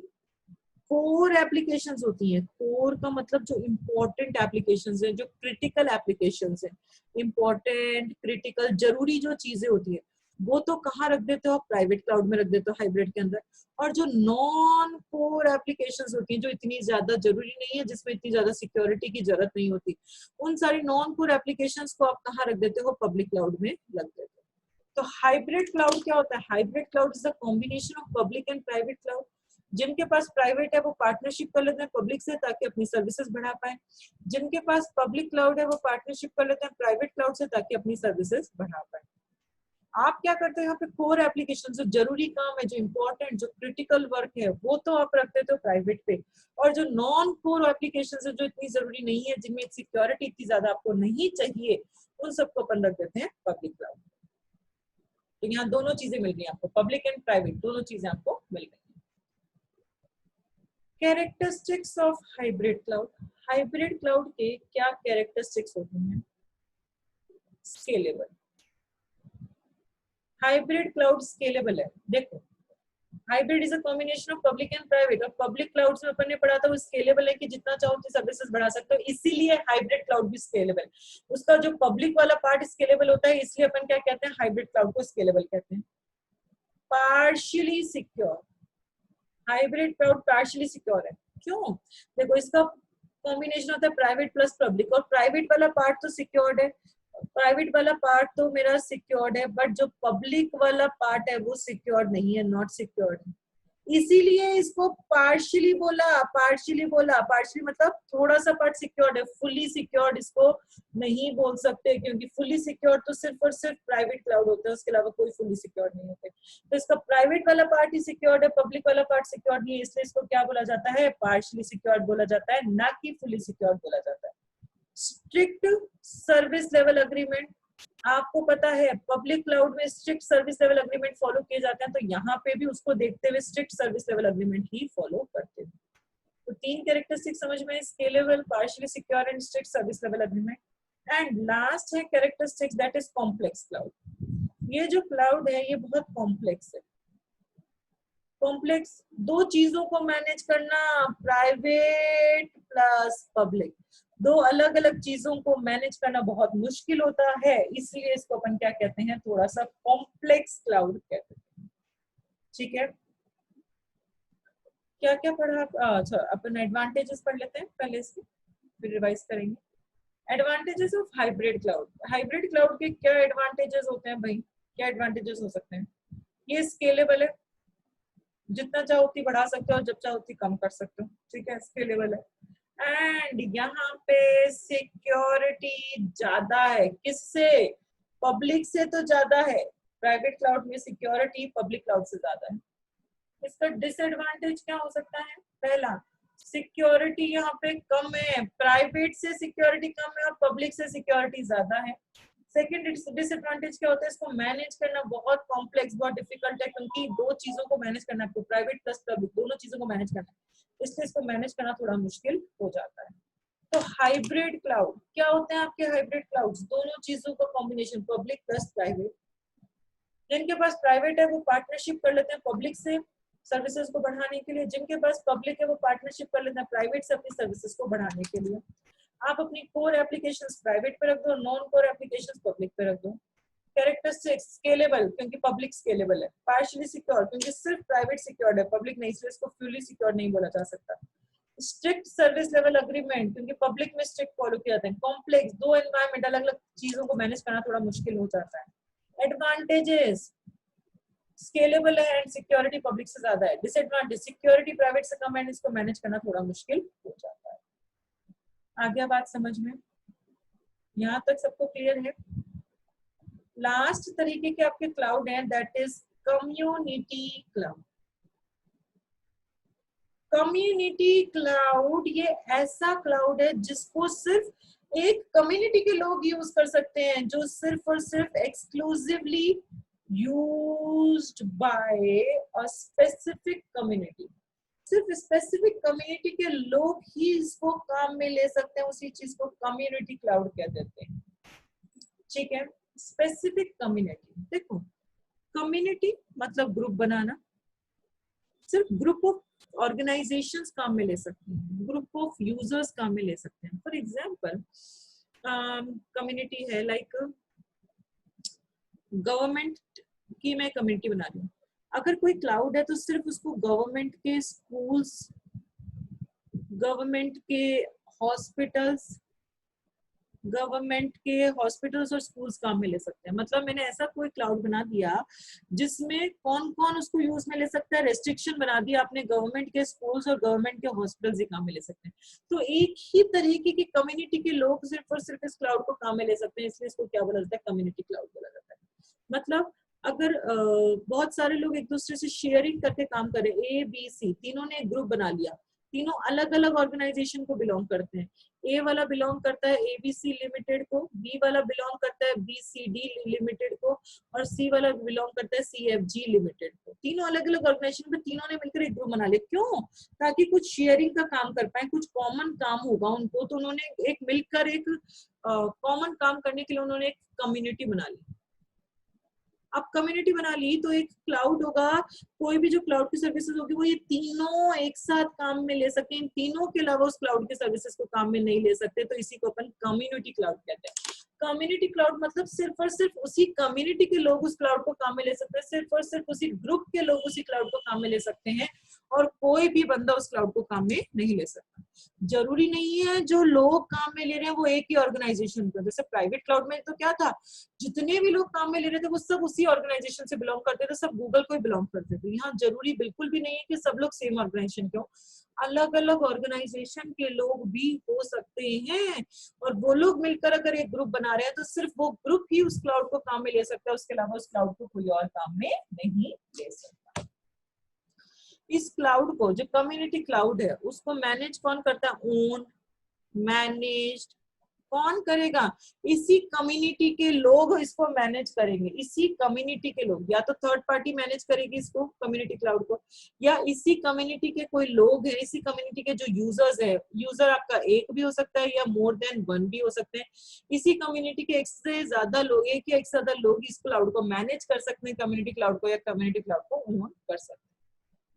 कोर एप्लीकेशंस होती हैं, कोर का मतलब जो इम्पोर्टेंट एप्लीकेशंस हैं, जो क्रिटिकल एप्लीकेशंस हैं, इम्पोर्टेंट क्रिटिकल जरूरी जो चीजें होती है, वो तो कहाँ रख देते हो, प्राइवेट क्लाउड में रख देते हो, हाइब्रिड के अंदर। और जो नॉन कोर एप्लीकेशंस होती हैं, जो इतनी ज्यादा जरूरी नहीं है, जिसमें इतनी ज्यादा सिक्योरिटी की जरूरत नहीं होती, उन सारी नॉन कोर एप्लीकेशंस को आप कहाँ रख देते हो, पब्लिक क्लाउड में रख देते हो। तो हाइब्रिड क्लाउड क्या होता है, hybrid cloud is the combination of public and private cloud. जिनके पास प्राइवेट है वो पार्टनरशिप कर लेते हैं पब्लिक से ताकि अपनी सर्विसेज बढ़ा पाए, जिनके पास पब्लिक क्लाउड है वो पार्टनरशिप कर लेते हैं प्राइवेट क्लाउड से ताकि अपनी सर्विसेज बढ़ा पाए। आप क्या करते हैं, यहाँ पे कोर एप्लीकेशन, जो जरूरी काम है, जो इम्पोर्टेंट, जो क्रिटिकल वर्क है, वो तो आप रख देते हो प्राइवेट पे, और जो नॉन कोर एप्लीकेशन है, जो इतनी जरूरी नहीं है, जिनमें सिक्योरिटी इतनी ज्यादा आपको नहीं चाहिए, उन सबको अपन रख देते हैं पब्लिक क्लाउड। तो यहाँ दोनों चीजें मिल गई आपको, पब्लिक एंड प्राइवेट दोनों चीजें आपको मिल गई। Characteristics of hybrid cloud, hybrid cloud के क्या कैरेक्टरिस्टिक्स होते हैं, स्केलेबल, हाइब्रिड क्लाउड स्केलेबल है। देखो, hybrid is a combination of public and private, और पब्लिक क्लाउड में अपन ने पढ़ा था वो स्केलेबल है कि जितना चाहो उतनी सर्विसेज बढ़ा सकते हो, इसीलिए हाइब्रिड क्लाउड भी स्केलेबल है। उसका जो पब्लिक वाला पार्ट स्केलेबल होता है, इसलिए अपन क्या कहते हैं, हाइब्रिड क्लाउड को स्केलेबल कहते हैं। Partially secure, hybrid cloud partially secure है। क्यों, देखो इसका कॉम्बिनेशन होता है प्राइवेट प्लस पब्लिक, और प्राइवेट वाला पार्ट तो सिक्योर्ड है, प्राइवेट वाला पार्ट तो मेरा सिक्योर्ड है, बट जो पब्लिक वाला पार्ट है वो सिक्योर्ड नहीं है, नॉट सिक्योर्ड है। इसीलिए इसको पार्शियली बोला, पार्शियली मतलब थोड़ा सा पार्ट सिक्योर्ड है, फुल्ली सिक्योर्ड इसको नहीं बोल सकते, क्योंकि फुल्ली सिक्योर्ड तो सिर्फ और सिर्फ प्राइवेट क्लाउड होता है, उसके अलावा कोई फुल्ली सिक्योर्ड नहीं होते। तो इसका प्राइवेट वाला पार्ट ही सिक्योर्ड है, पब्लिक वाला पार्ट सिक्योर्ड नहीं है, इसलिए इसको क्या बोला जाता है, पार्शियली सिक्योर्ड बोला जाता है, ना कि फुल्ली सिक्योर्ड बोला जाता है। स्ट्रिक्ट सर्विस लेवल अग्रीमेंट, आपको पता है पब्लिक क्लाउड में strict service level agreement follow किए जाते हैं, तो यहाँ पे भी उसको देखते हुए स्ट्रिक्ट सर्विस लेवल अग्रीमेंट ही फॉलो करते हैं। तो तीन कैरेक्टरिस्टिक समझ में, scalable, partially secure and strict service level agreement. And last है characteristics, that is complex cloud. ये जो क्लाउड है ये बहुत कॉम्प्लेक्स है। कॉम्प्लेक्स, दो चीजों को मैनेज करना, प्राइवेट प्लस पब्लिक, दो अलग अलग चीजों को मैनेज करना बहुत मुश्किल होता है, इसलिए इसको अपन क्या कहते हैं, थोड़ा सा कॉम्प्लेक्स क्लाउड कहते हैं। ठीक है, क्या क्या पढ़ा, अच्छा अपन एडवांटेजेस पढ़ लेते हैं पहले इसके, फिर रिवाइज करेंगे। Advantages of hybrid cloud, hybrid cloud के क्या एडवांटेजेस होते हैं भाई, क्या एडवांटेजेस हो सकते हैं, ये स्केलेबल है, जितना चाहो उतनी बढ़ा सकते हो, जब चाहो उतनी कम कर सकते हो, ठीक है, स्केलेबल है। एंड यहाँ पे सिक्योरिटी ज्यादा है, किससे, पब्लिक से तो ज्यादा है, प्राइवेट क्लाउड में सिक्योरिटी पब्लिक क्लाउड से ज्यादा है। इसका डिसएडवांटेज क्या हो सकता है, पहला सिक्योरिटी यहाँ पे कम है, प्राइवेट से सिक्योरिटी कम है और पब्लिक से सिक्योरिटी ज्यादा है। सेकेंड डिसएडवांटेज क्या होता है, इसको मैनेज करना बहुत कॉम्प्लेक्स, बहुत डिफिकल्ट है, क्योंकि दो चीजों को मैनेज करना है, प्राइवेट प्लस पब्लिक दोनों चीजों को मैनेज करना है, इसलिए इसको मैनेज करना थोड़ा मुश्किल हो जाता है। तो हाइब्रिड क्लाउड क्या होते हैं आपके, हाइब्रिड क्लाउड्स दोनों चीजों का कॉम्बिनेशन, पब्लिक प्लस प्राइवेट। जिनके पास प्राइवेट है वो पार्टनरशिप कर लेते हैं पब्लिक से, सर्विसेज को बढ़ाने के लिए। जिनके पास पब्लिक है वो पार्टनरशिप कर लेते हैं प्राइवेट से अपनी सर्विसेज को बढ़ाने के लिए। आप अपनी कोर एप्लीकेशंस प्राइवेट पे रख दो, नॉन कोर एप्लीकेशंस पब्लिक पे रख दो। कैरेक्टरिस्टिक्स स्केलेबल, क्योंकि पब्लिक स्केलेबल है। पार्शियली सिक्योर, क्योंकि सिर्फ प्राइवेट सिक्योर्ड है, पब्लिक नहीं, इसलिए इसको फुली सिक्योर नहीं बोला जा सकता। स्ट्रिक्ट सर्विस लेवल अग्रीमेंट, क्योंकि पब्लिक में स्ट्रिक्ट फॉलो किया जाता है। कॉम्प्लेक्स, दो एनवायरमेंट, अलग अलग चीजों को मैनेज करना थोड़ा मुश्किल हो जाता है। एडवांटेजेस, स्केलेबल है एंड सिक्योरिटी पब्लिक से ज्यादा है। डिसएडवांटेज, सिक्योरिटी प्राइवेट से कम एंड इसको मैनेज करना थोड़ा मुश्किल हो जाता है। आ गया बात समझ में? यहाँ तक सबको क्लियर है? लास्ट तरीके के आपके क्लाउड हैं, that is community cloud. Community cloud ये ऐसा क्लाउड है जिसको सिर्फ एक कम्युनिटी के लोग यूज कर सकते हैं, जो सिर्फ और सिर्फ exclusively used by a specific community. सिर्फ स्पेसिफिक कम्युनिटी के लोग ही इसको काम में ले सकते हैं, उसी चीज को कम्युनिटी क्लाउड कह देते हैं। ठीक है, स्पेसिफिक कम्युनिटी। देखो, कम्युनिटी मतलब ग्रुप बनाना, सिर्फ ग्रुप ऑफ ऑर्गेनाइजेशंस काम में ले सकते हैं, ग्रुप ऑफ यूजर्स काम में ले सकते हैं। फॉर एग्जांपल कम्युनिटी है लाइक गवर्नमेंट की मैं कम्युनिटी बना रही हूँ। अगर कोई क्लाउड है तो सिर्फ उसको गवर्नमेंट के स्कूल्स, गवर्नमेंट के हॉस्पिटल्स, गवर्नमेंट के हॉस्पिटल्स और स्कूल्स काम में ले सकते हैं। मतलब मैंने ऐसा कोई क्लाउड बना दिया जिसमें कौन कौन उसको यूज में ले सकता है, रेस्ट्रिक्शन बना दिया आपने, गवर्नमेंट के स्कूल्स और गवर्नमेंट के हॉस्पिटल्स ही काम में ले सकते हैं। तो एक ही तरीके की कम्युनिटी के लोग सिर्फ और सिर्फ इस क्लाउड को काम में ले सकते हैं, इसलिए इसको क्या बोला जाता है, कम्युनिटी क्लाउड बोला जाता है। मतलब अगर बहुत सारे लोग एक दूसरे से शेयरिंग करके काम करें, ए बी सी तीनों ने एक ग्रुप बना लिया, तीनों अलग अलग ऑर्गेनाइजेशन को बिलोंग करते हैं। ए वाला बिलोंग करता है एबीसी लिमिटेड को, बी वाला बिलोंग करता है बीसीडी लिमिटेड को, और सी वाला बिलोंग करता है सीएफजी लिमिटेड को। तीनों अलग अलग ऑर्गेनाइजेशन पे तीनों ने मिलकर एक ग्रुप बना लिया। क्यों? ताकि कुछ शेयरिंग का काम कर पाए, कुछ कॉमन काम होगा उनको, तो उन्होंने एक मिलकर एक कॉमन काम करने के लिए उन्होंने एक कम्युनिटी बना ली। अब कम्युनिटी बना ली तो एक क्लाउड होगा, कोई भी जो क्लाउड की सर्विसेज होगी वो ये तीनों एक साथ काम में ले सकते हैं, इन तीनों के अलावा उस क्लाउड की सर्विसेज को काम में नहीं ले सकते, तो इसी को अपन कम्युनिटी क्लाउड कहते हैं। कम्युनिटी क्लाउड मतलब सिर्फ और सिर्फ उसी कम्युनिटी के लोग उस क्लाउड को काम में ले सकते हैं, सिर्फ और सिर्फ उसी ग्रुप के लोग उसी क्लाउड को काम में ले सकते हैं, और कोई भी बंदा उस क्लाउड को काम में नहीं ले सकता। जरूरी नहीं है जो लोग काम में ले रहे हैं वो एक ही ऑर्गेनाइजेशन को। जैसे प्राइवेट क्लाउड में तो क्या था, जितने भी लोग काम में ले रहे थे वो सब उसी ऑर्गेनाइजेशन से बिलोंग करते थे, सब गूगल को ही बिलोंग करते थे। यहाँ जरूरी बिल्कुल भी नहीं है कि सब लोग सेम ऑर्गेनाइजेशन के हो, अलग अलग ऑर्गेनाइजेशन के लोग भी हो सकते हैं, और वो लोग मिलकर अगर एक ग्रुप बना रहे हैं तो सिर्फ वो ग्रुप ही उस क्लाउड को काम में ले सकता है, उसके अलावा उस क्लाउड को कोई और काम में नहीं ले सकता। इस क्लाउड को, जो कम्युनिटी क्लाउड है, उसको मैनेज कौन करता है? ओन, मैनेज्ड कौन करेगा? इसी कम्युनिटी के लोग इसको मैनेज करेंगे। इसी कम्युनिटी के लोग, या तो थर्ड पार्टी मैनेज करेगी इसको, कम्युनिटी क्लाउड को, या इसी कम्युनिटी के कोई लोग हैं, इसी कम्युनिटी के जो यूजर्स है, यूजर आपका एक भी हो सकता है या मोर देन वन भी हो सकते हैं, इसी कम्युनिटी के एक से ज्यादा लोग, एक या एक से ज्यादा लोग इस क्लाउड को मैनेज कर सकते हैं, कम्युनिटी क्लाउड को, या कम्युनिटी क्लाउड को ओन कर सकते हैं।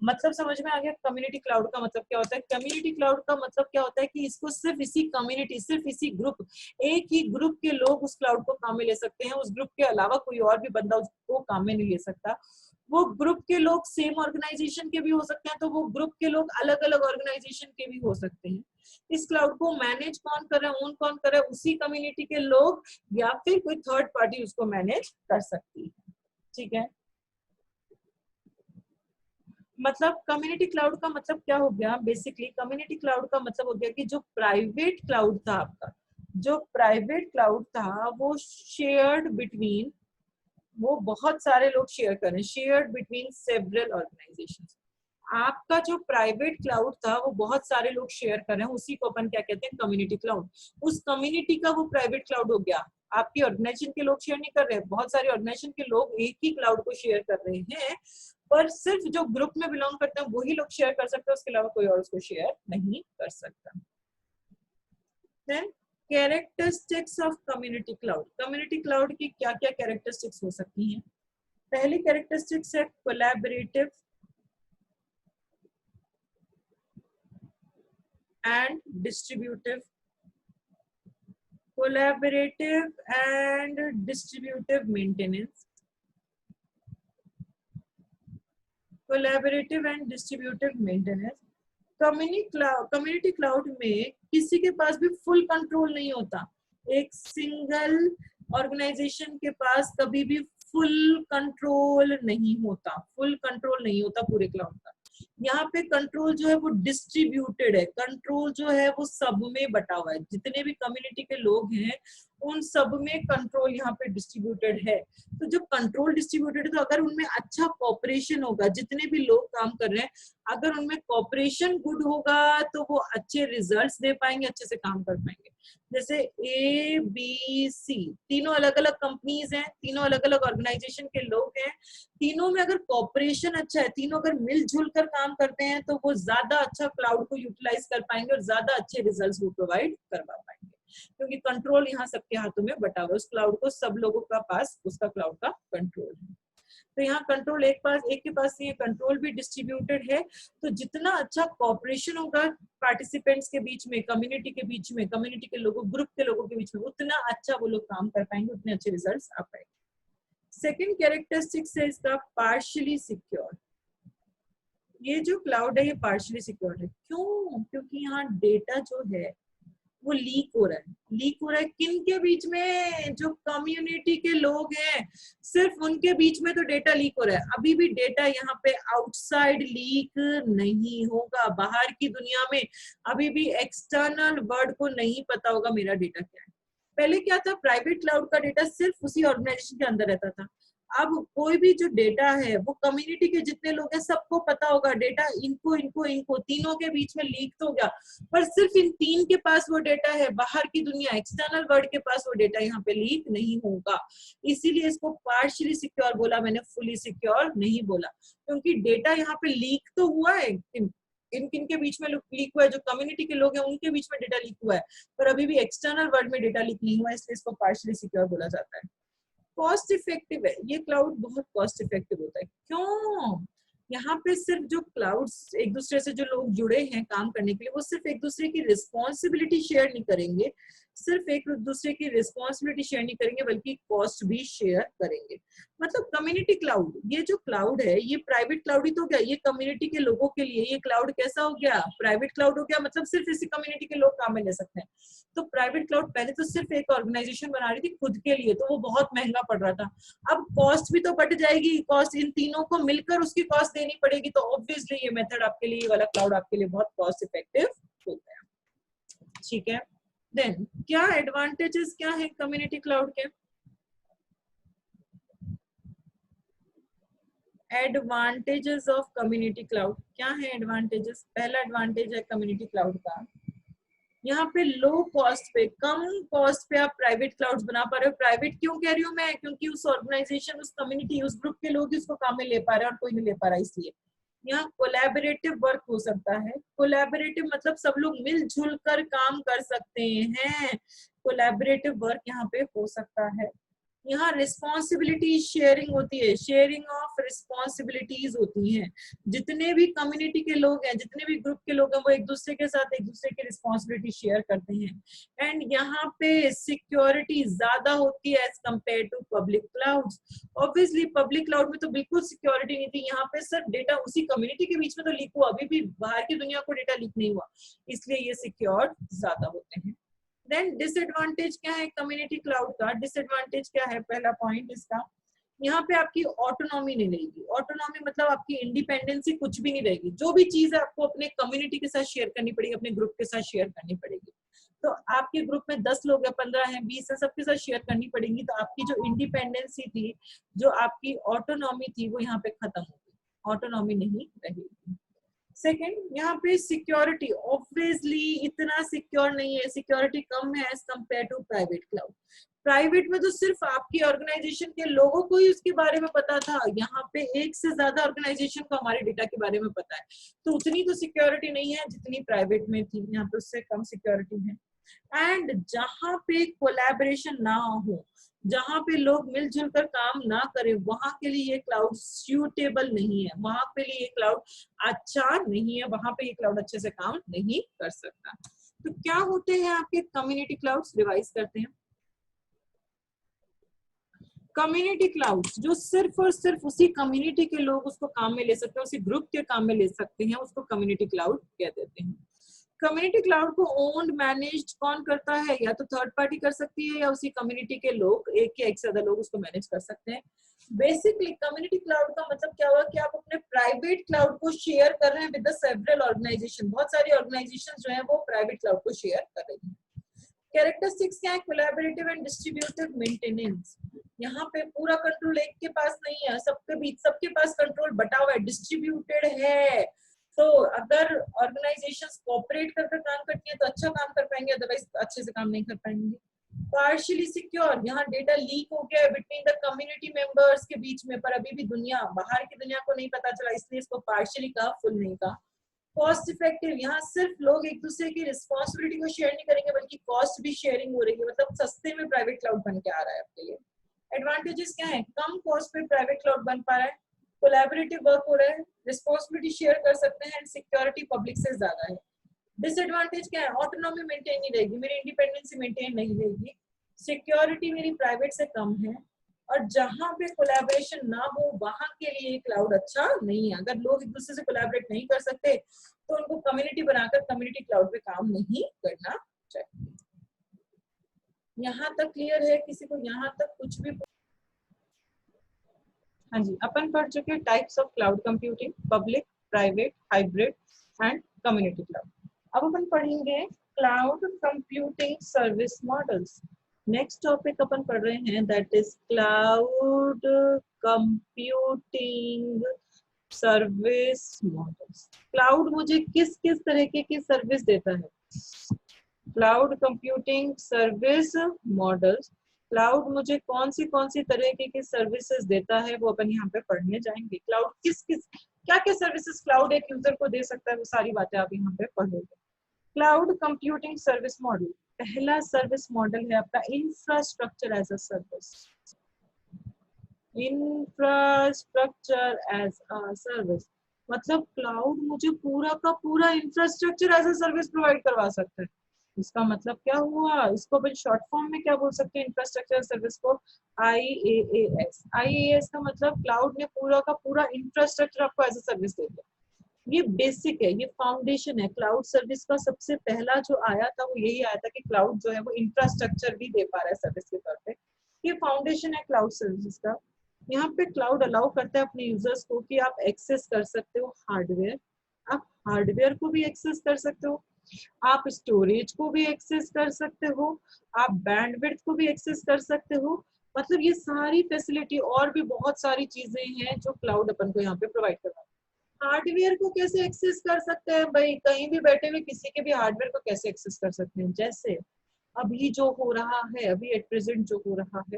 मतलब समझ में आ गया कम्युनिटी क्लाउड का मतलब क्या होता है? कम्युनिटी क्लाउड का मतलब क्या होता है कि इसको सिर्फ इसी कम्युनिटी, सिर्फ इसी ग्रुप, एक ही ग्रुप के लोग उस क्लाउड को काम में ले सकते हैं, उस ग्रुप के अलावा कोई और भी बंदा उसको काम में नहीं ले सकता। वो ग्रुप के लोग सेम ऑर्गेनाइजेशन के भी हो सकते हैं, तो वो ग्रुप के लोग अलग अलग ऑर्गेनाइजेशन के भी हो सकते हैं। इस क्लाउड को मैनेज कौन कर रहा है, ओन कौन कर रहा है? उसी कम्युनिटी के लोग, या फिर कोई थर्ड पार्टी उसको मैनेज कर सकती है। ठीक है, मतलब कम्युनिटी क्लाउड का मतलब क्या हो गया? बेसिकली कम्युनिटी क्लाउड का मतलब हो गया कि जो प्राइवेट क्लाउड था आपका, जो प्राइवेट क्लाउड था वो शेयर्ड बिटवीन, वो बहुत सारे लोग शेयर कर रहे हैं, शेयर्ड बिटवीन सेवरल ऑर्गेनाइजेशंस। आपका जो प्राइवेट क्लाउड था वो बहुत सारे लोग शेयर कर रहे हैं, उसी को अपन क्या कहते हैं? Community cloud. उस कम्युनिटी का वो प्राइवेट क्लाउड हो गया। आपकी ऑर्गेनाइजेशन के लोग शेयर नहीं कर रहे, बहुत सारे ऑर्गेनाइजेशन के लोग एक ही क्लाउड को शेयर कर रहे हैं, पर सिर्फ जो ग्रुप में बिलोंग करते हैं वही लोग शेयर कर सकते हैं, उसके अलावा कोई और उसको शेयर नहीं कर सकता। Then characteristics of community cloud. Community cloud की क्या क्या कैरेक्टरिस्टिक्स हो सकती हैं? पहली कैरेक्टरिस्टिक्स है collaborative and distributive, collaborative and distributive maintenance, collaborative and distributive maintenance। Community cloud में किसी के पास भी फुल कंट्रोल नहीं होता, एक सिंगल ऑर्गेनाइजेशन के पास कभी भी फुल कंट्रोल नहीं होता, फुल कंट्रोल नहीं होता पूरे क्लाउड का। यहाँ पे कंट्रोल जो है वो डिस्ट्रीब्यूटेड है, कंट्रोल जो है वो सब में बटा हुआ है, जितने भी कम्युनिटी के लोग हैं उन सब में कंट्रोल यहाँ पे डिस्ट्रीब्यूटेड है। तो जब कंट्रोल डिस्ट्रीब्यूटेड है तो अगर उनमें अच्छा कॉपरेशन होगा, जितने भी लोग काम कर रहे हैं अगर उनमें कॉपरेशन गुड होगा तो वो अच्छे रिजल्ट्स दे पाएंगे, अच्छे से काम कर पाएंगे। जैसे ए बी सी तीनों अलग अलग कंपनीज हैं, तीनों अलग अलग ऑर्गेनाइजेशन के लोग हैं, तीनों में अगर कॉपरेशन अच्छा है, तीनों अगर मिलजुल कर काम करते हैं तो वो ज्यादा अच्छा क्लाउड को यूटिलाइज कर पाएंगे और ज्यादा अच्छे रिजल्ट्स वो प्रोवाइड करवा पाएंगे, क्योंकि कंट्रोल यहाँ सबके हाथों में बटा हुआ है, उस क्लाउड को सब लोगों का पास उसका क्लाउड का कंट्रोल है। तो यहाँ कंट्रोल एक के पास ये कंट्रोल भी डिस्ट्रीब्यूटेड है, तो जितना अच्छा कॉपरेशन होगा पार्टिसिपेंट्स के बीच में, कम्युनिटी के बीच में, कम्युनिटी के लोगों, ग्रुप के लोगों के बीच में, उतना अच्छा वो लोग काम कर पाएंगे, उतने अच्छे रिजल्ट्स आ पाएंगे। सेकेंड कैरेक्टरिस्टिक्स है इसका पार्शियली सिक्योर। ये जो क्लाउड है ये पार्शियली सिक्योर है, क्यों? क्योंकि यहाँ डेटा जो है वो लीक हो रहा है। लीक हो रहा है किन के बीच में? जो कम्युनिटी के लोग हैं सिर्फ उनके बीच में तो डेटा लीक हो रहा है। अभी भी डेटा यहाँ पे आउटसाइड लीक नहीं होगा, बाहर की दुनिया में अभी भी एक्सटर्नल वर्ल्ड को नहीं पता होगा मेरा डेटा क्या है। पहले क्या था, प्राइवेट क्लाउड का डेटा सिर्फ उसी ऑर्गेनाइजेशन के अंदर रहता था। अब कोई भी जो डेटा है वो कम्युनिटी के जितने लोग हैं सबको पता होगा, डेटा इनको इनको इनको तीनों के बीच में लीक तो हो गया, पर सिर्फ इन तीन के पास वो डेटा है, बाहर की दुनिया एक्सटर्नल वर्ल्ड के पास वो डेटा यहाँ पे लीक नहीं होगा। इसीलिए इसको पार्शियली सिक्योर बोला मैंने, फुली सिक्योर नहीं बोला, क्योंकि डेटा यहाँ पे लीक तो हुआ है, इन किन के बीच में लीक हुआ है, जो कम्युनिटी के लोग हैं उनके बीच में डेटा लीक हुआ है, पर अभी भी एक्सटर्नल वर्ल्ड में डेटा लीक नहीं हुआ है, इसलिए इसको पार्शियली सिक्योर बोला जाता है। कॉस्ट इफेक्टिव है, ये क्लाउड बहुत कॉस्ट इफेक्टिव होता है। क्यों? यहाँ पे सिर्फ जो क्लाउड्स एक दूसरे से जो लोग जुड़े हैं काम करने के लिए, वो सिर्फ एक दूसरे की रिस्पॉन्सिबिलिटी शेयर नहीं करेंगे, सिर्फ एक दूसरे की रिस्पॉन्सिबिलिटी शेयर नहीं करेंगे बल्कि कॉस्ट भी शेयर करेंगे। मतलब कम्युनिटी क्लाउड, ये जो क्लाउड है ये प्राइवेट क्लाउड ही तो गया, ये कम्युनिटी के लोगों के लिए ये क्लाउड कैसा हो गया? प्राइवेट क्लाउड हो गया, मतलब सिर्फ इसी कम्युनिटी के लोग काम में ले सकते हैं। तो प्राइवेट क्लाउड पहले तो सिर्फ एक ऑर्गेनाइजेशन बना रही थी खुद के लिए, तो वो बहुत महंगा पड़ रहा था। अब कॉस्ट भी तो बढ़ जाएगी, कॉस्ट इन तीनों को मिलकर उसकी कॉस्ट देनी पड़ेगी, तो ऑब्वियसली ये मेथड आपके लिए, ये वाला क्लाउड आपके लिए बहुत कॉस्ट इफेक्टिव होता है। ठीक है, देन क्या एडवांटेजेस क्या है कम्युनिटी क्लाउड के? एडवांटेजेस ऑफ कम्युनिटी क्लाउड क्या है? एडवांटेजेस, पहला एडवांटेज है कम्युनिटी क्लाउड का, यहाँ पे लो कॉस्ट पे, कम कॉस्ट पे आप प्राइवेट क्लाउड्स बना पा रहे हो। प्राइवेट क्यों कह रही हूँ मैं? क्योंकि उस ऑर्गेनाइजेशन, उस कम्युनिटी, उस ग्रुप के लोग उसको काम में ले पा रहे हैं और कोई नहीं ले पा रहा, इसलिए। यहाँ कोलैबोरेटिव वर्क हो सकता है। कोलैबोरेटिव मतलब सब लोग मिलजुल कर काम कर सकते हैं, कोलैबोरेटिव वर्क यहाँ पे हो सकता है। यहाँ रिस्पॉन्सिबिलिटी शेयरिंग होती है, शेयरिंग ऑफ रिस्पॉन्सिबिलिटीज होती हैं। जितने भी कम्युनिटी के लोग हैं, जितने भी ग्रुप के लोग हैं, वो एक दूसरे के साथ एक दूसरे की रिस्पॉन्सिबिलिटी शेयर करते हैं। एंड यहाँ पे सिक्योरिटी ज्यादा होती है as compared to public clouds. Obviously public cloud में तो बिल्कुल सिक्योरिटी नहीं थी, यहाँ पे सिर्फ डेटा उसी कम्युनिटी के बीच में तो लीक हुआ, अभी भी बाहर की दुनिया को डेटा लीक नहीं हुआ, इसलिए ये सिक्योर ज्यादा होते हैं। देन डिसएडवांटेज क्या है कम्युनिटी क्लाउड का? डिसएडवांटेज क्या है? पहला पॉइंट इसका, यहाँ पे आपकी ऑटोनॉमी नहीं रहेगी। ऑटोनॉमी मतलब आपकी इंडिपेंडेंसी कुछ भी नहीं रहेगी, जो भी चीज है आपको अपने कम्युनिटी के साथ शेयर करनी पड़ेगी, अपने ग्रुप के साथ शेयर करनी पड़ेगी। तो आपके ग्रुप में 10 लोग हैं, 15 हैं, 20 है, सबके साथ शेयर करनी पड़ेगी, तो आपकी जो इंडिपेंडेंसी थी, जो आपकी ऑटोनॉमी थी, वो यहाँ पे खत्म हो गई, ऑटोनॉमी नहीं रहेगी। सेकेंड, यहाँ पे सिक्योरिटी ऑब्वियसली इतना सिक्योर नहीं है, सिक्योरिटी कम है as compared to private cloud. Private में तो सिर्फ आपकी ऑर्गेनाइजेशन के लोगों को ही उसके बारे में पता था, यहाँ पे एक से ज्यादा ऑर्गेनाइजेशन को हमारे डेटा के बारे में पता है, तो उतनी तो सिक्योरिटी नहीं है जितनी प्राइवेट में थी, यहाँ पे उससे कम सिक्योरिटी है। एंड जहां पे कोलैबोरेशन ना हो, जहां पे लोग मिलजुल कर काम ना करें, वहां के लिए ये क्लाउड सूटेबल नहीं है, वहां पे लिए ये क्लाउड अच्छा नहीं है, वहां पे ये क्लाउड अच्छे से काम नहीं कर सकता। तो क्या होते हैं आपके कम्युनिटी क्लाउड्स? रिवाइज करते हैं। कम्युनिटी क्लाउड्स जो सिर्फ और सिर्फ उसी कम्युनिटी के लोग उसको काम में ले सकते हैं, उसी ग्रुप के काम में ले सकते हैं, उसको कम्युनिटी क्लाउड कह देते हैं। कम्युनिटी क्लाउड को ओन्ड मैनेज्ड कौन करता है? या तो थर्ड पार्टी कर सकती है, या उसी कम्युनिटी के लोग, एक या एक से ज्यादा लोग उसको मैनेज कर सकते हैं। बेसिकली कम्युनिटी क्लाउड का मतलब क्या हुआ कि आप अपने प्राइवेट क्लाउड को शेयर कर रहे हैं विद द सेवरल ऑर्गेनाइजेशन। बहुत सारी ऑर्गेनाइजेशन जो है वो प्राइवेट क्लाउड को शेयर कर रही है। कैरेक्टरिस्टिक्स क्या है? Collaborative and distributed maintenance. यहाँ पे पूरा कंट्रोल एक के पास नहीं है, सबके बीच, सबके पास कंट्रोल बटा हुआ है, डिस्ट्रीब्यूटेड है। तो अगर ऑर्गेनाइजेशंस कोऑपरेट करके काम करती हैं तो अच्छा काम कर पाएंगे, अदरवाइज अच्छे से काम नहीं कर पाएंगे। पार्शियली सिक्योर, यहाँ डेटा लीक हो गया है बिटवीन द कम्युनिटी मेंबर्स के बीच में, पर अभी भी दुनिया, बाहर की दुनिया को नहीं पता चला, इसलिए इसको पार्शियली कहा, फुल नहीं कहा। कॉस्ट इफेक्टिव, यहाँ सिर्फ लोग एक दूसरे की रिस्पॉन्सिबिलिटी को शेयर नहीं करेंगे, बल्कि कॉस्ट भी शेयरिंग हो रही है, मतलब सस्ते में प्राइवेट क्लाउड बन के आ रहा है आपके लिए। एडवांटेजेस क्या है? कम कॉस्ट पे प्राइवेट क्लाउड बन पा रहा है, कोलैबोरेटिव वर्क हो रहा है, रिस्पॉन्सिबिलिटी शेयर कर सकते हैं, एंड सिक्योरिटी पब्लिक से ज्यादा है। डिसएडवांटेज क्या है? ऑटोनॉमी मेंटेन नहीं रहेगी, मेरी इंडिपेंडेंसी मेंटेन नहीं रहेगी, सिक्योरिटी मेरी प्राइवेट से कम है, और जहां पे कोलैबोरेशन ना हो वहां के लिए क्लाउड अच्छा नहीं है। अगर लोग एक दूसरे से कोलैबोरेट नहीं कर सकते तो उनको कम्युनिटी बनाकर कम्युनिटी क्लाउड पे काम नहीं करना चाहिए। यहाँ तक क्लियर है? किसी को यहाँ तक कुछ भी? हाँ जी, अपन पढ़ चुके types of cloud computing, public, private, hybrid and community cloud. अब अपन पढ़ेंगे cloud computing service models. Next topic अपन पढ़ रहे हैं, that is cloud computing service models. Cloud मुझे किस किस तरीके की सर्विस देता है? Cloud computing service models, cloud मुझे कौन सी तरीके की सर्विसेज देता है वो अपन यहाँ पे पढ़ने जाएंगे। क्लाउड किस किस क्या क्या सर्विसेज क्लाउड एक यूजर को दे सकता है, वो सारी बातें आप यहाँ पे पढ़ोगे। क्लाउड कंप्यूटिंग सर्विस मॉडल, पहला सर्विस मॉडल है आपका infrastructure as a service. Infrastructure as a service मतलब क्लाउड मुझे पूरा का पूरा infrastructure as a service provide करवा सकता है। इसका मतलब क्या हुआ? इसको अपन शॉर्ट फॉर्म में क्या बोल सकते हैं? इंफ्रास्ट्रक्चर सर्विस को IaaS। IaaS का मतलब क्लाउड ने पूरा का पूरा इंफ्रास्ट्रक्चर आपको एज अ सर्विस दे दिया। ये बेसिक है, ये फाउंडेशन है। क्लाउड सर्विस का सबसे पहला जो आया था वो यही आया था कि क्लाउड जो है वो इंफ्रास्ट्रक्चर भी दे पा रहा है सर्विस के तौर पे। ये फाउंडेशन है क्लाउड सर्विस का। यहाँ पे क्लाउड अलाउ करता है अपने यूजर्स को कि आप एक्सेस कर सकते हो हार्डवेयर, आप हार्डवेयर को भी एक्सेस कर सकते हो, आप स्टोरेज को भी एक्सेस कर सकते हो, आप बैंडविड्थ को भी एक्सेस कर सकते हो। मतलब ये सारी फैसिलिटी और भी बहुत सारी चीजें हैं जो क्लाउड अपन को यहाँ पे प्रोवाइड करवा। हार्डवेयर को कैसे एक्सेस कर सकते हैं भाई? कहीं भी बैठे हुए किसी के भी हार्डवेयर को कैसे एक्सेस कर सकते हैं? जैसे अभी जो हो रहा है, अभी एट प्रेजेंट जो हो रहा है,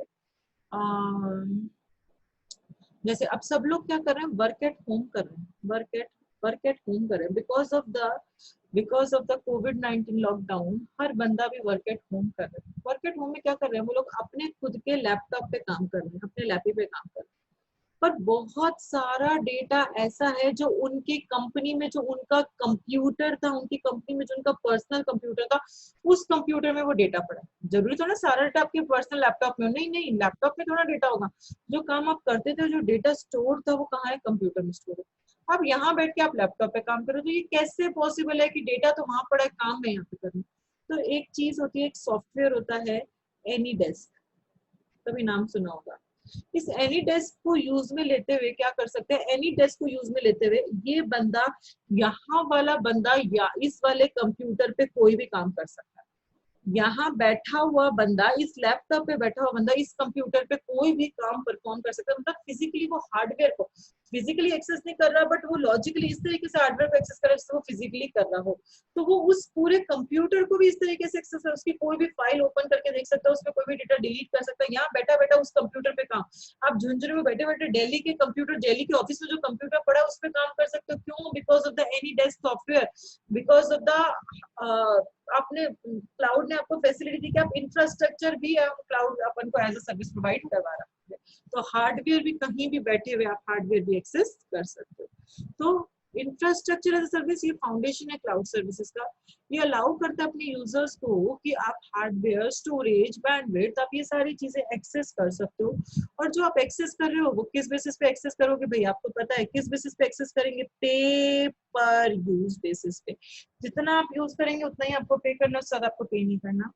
जैसे अब सब लोग क्या कर रहे हैं? वर्क एट होम कर रहे हैं, वर्क एट होम कर रहे हैं बिकॉज ऑफ द कोविड-19 लॉकडाउन। हर बंदा भी वर्क एट होम कर रहा है। वर्क एट होम में क्या कर रहे हैं? वो लोग अपने खुद के लैपटॉप पे काम कर रहे हैं, अपने लैपटॉप पे काम कर रहे हैं, पर बहुत सारा डेटा ऐसा है जो उनकी कंपनी में, जो उनका कंप्यूटर था, उनकी कंपनी में जो उनका पर्सनल कंप्यूटर था, उस कंप्यूटर में वो डेटा पड़ा है। जरूरी थोड़ा सारा डेटा आपके पर्सनल लैपटॉप में, नहीं नहीं, लैपटॉप में थोड़ा डेटा होगा। जो काम आप करते थे, जो डेटा स्टोर था, वो कहाँ है? कंप्यूटर में स्टोर है। अब यहाँ बैठ के आप लैपटॉप पे काम करो तो ये कैसे पॉसिबल है कि डेटा तो वहां पड़ा है, काम में यहाँ पे करना? तो एक चीज होती है, एक सॉफ्टवेयर होता है एनीडेस्क, कभी नाम सुना होगा। इस एनीडेस्क को यूज में लेते हुए क्या कर सकते हैं? एनीडेस्क को यूज में लेते हुए ये बंदा, यहाँ वाला बंदा या इस वाले कंप्यूटर पे कोई भी काम कर सकता है। यहाँ बैठा हुआ बंदा, इस लैपटॉप पे बैठा हुआ बंदा इस कंप्यूटर पे कोई भी काम परफॉर्म कर सकता है। मतलब फिजिकली वो हार्डवेयर को फिजिकली एक्सेस नहीं कर रहा, बट वो लॉजिकली इस तरीके से हार्डवेयर को एक्सेस कर रहा है जिससे वो फिजिकली कर रहा हो। तो वो उस पूरे कंप्यूटर को भी इस तरीके से एक्सेस कर, उसकी कोई भी फाइल ओपन करके देख सकता है, उसमें कोई भी डेटा डिलीट कर सकता है, यहाँ बैठा बैठा उस कंप्यूटर पे काम। आप झुंझुनू में बैठे बैठे दिल्ली के कंप्यूटर, दिल्ली के ऑफिस में जो कंप्यूटर पड़ा है उस पर काम कर सकते हो। क्यों? Because of the AnyDesk software, because of the आपने क्लाउड ने आपको फैसिलिटी दी कि आप इंफ्रास्ट्रक्चर भी क्लाउड अपन को एज अ सर्विस प्रोवाइड करवा रहा है, तो हार्डवेयर भी कहीं भी बैठे हुए आप हार्डवेयर भी एक्सेस कर सकते हो। तो इंफ्रास्ट्रक्चर एज अ सर्विस ये फाउंडेशन है क्लाउड सर्विसेज का। ये अलाउ करता है अपने यूजर्स को कि आप हार्डवेयर, स्टोरेज, बैंडविड्थ, आप ये सारी चीजें एक्सेस कर सकते हो। और जो आप एक्सेस कर रहे हो वो किस बेसिस पे एक्सेस करोगे भाई, आपको पता है किस बेसिस पे एक्सेस करेंगे, पे पर यूज बेसिस पे। जितना आप यूज करेंगे उतना ही आपको पे करना, उससे ज्यादा आपको पे नहीं करना।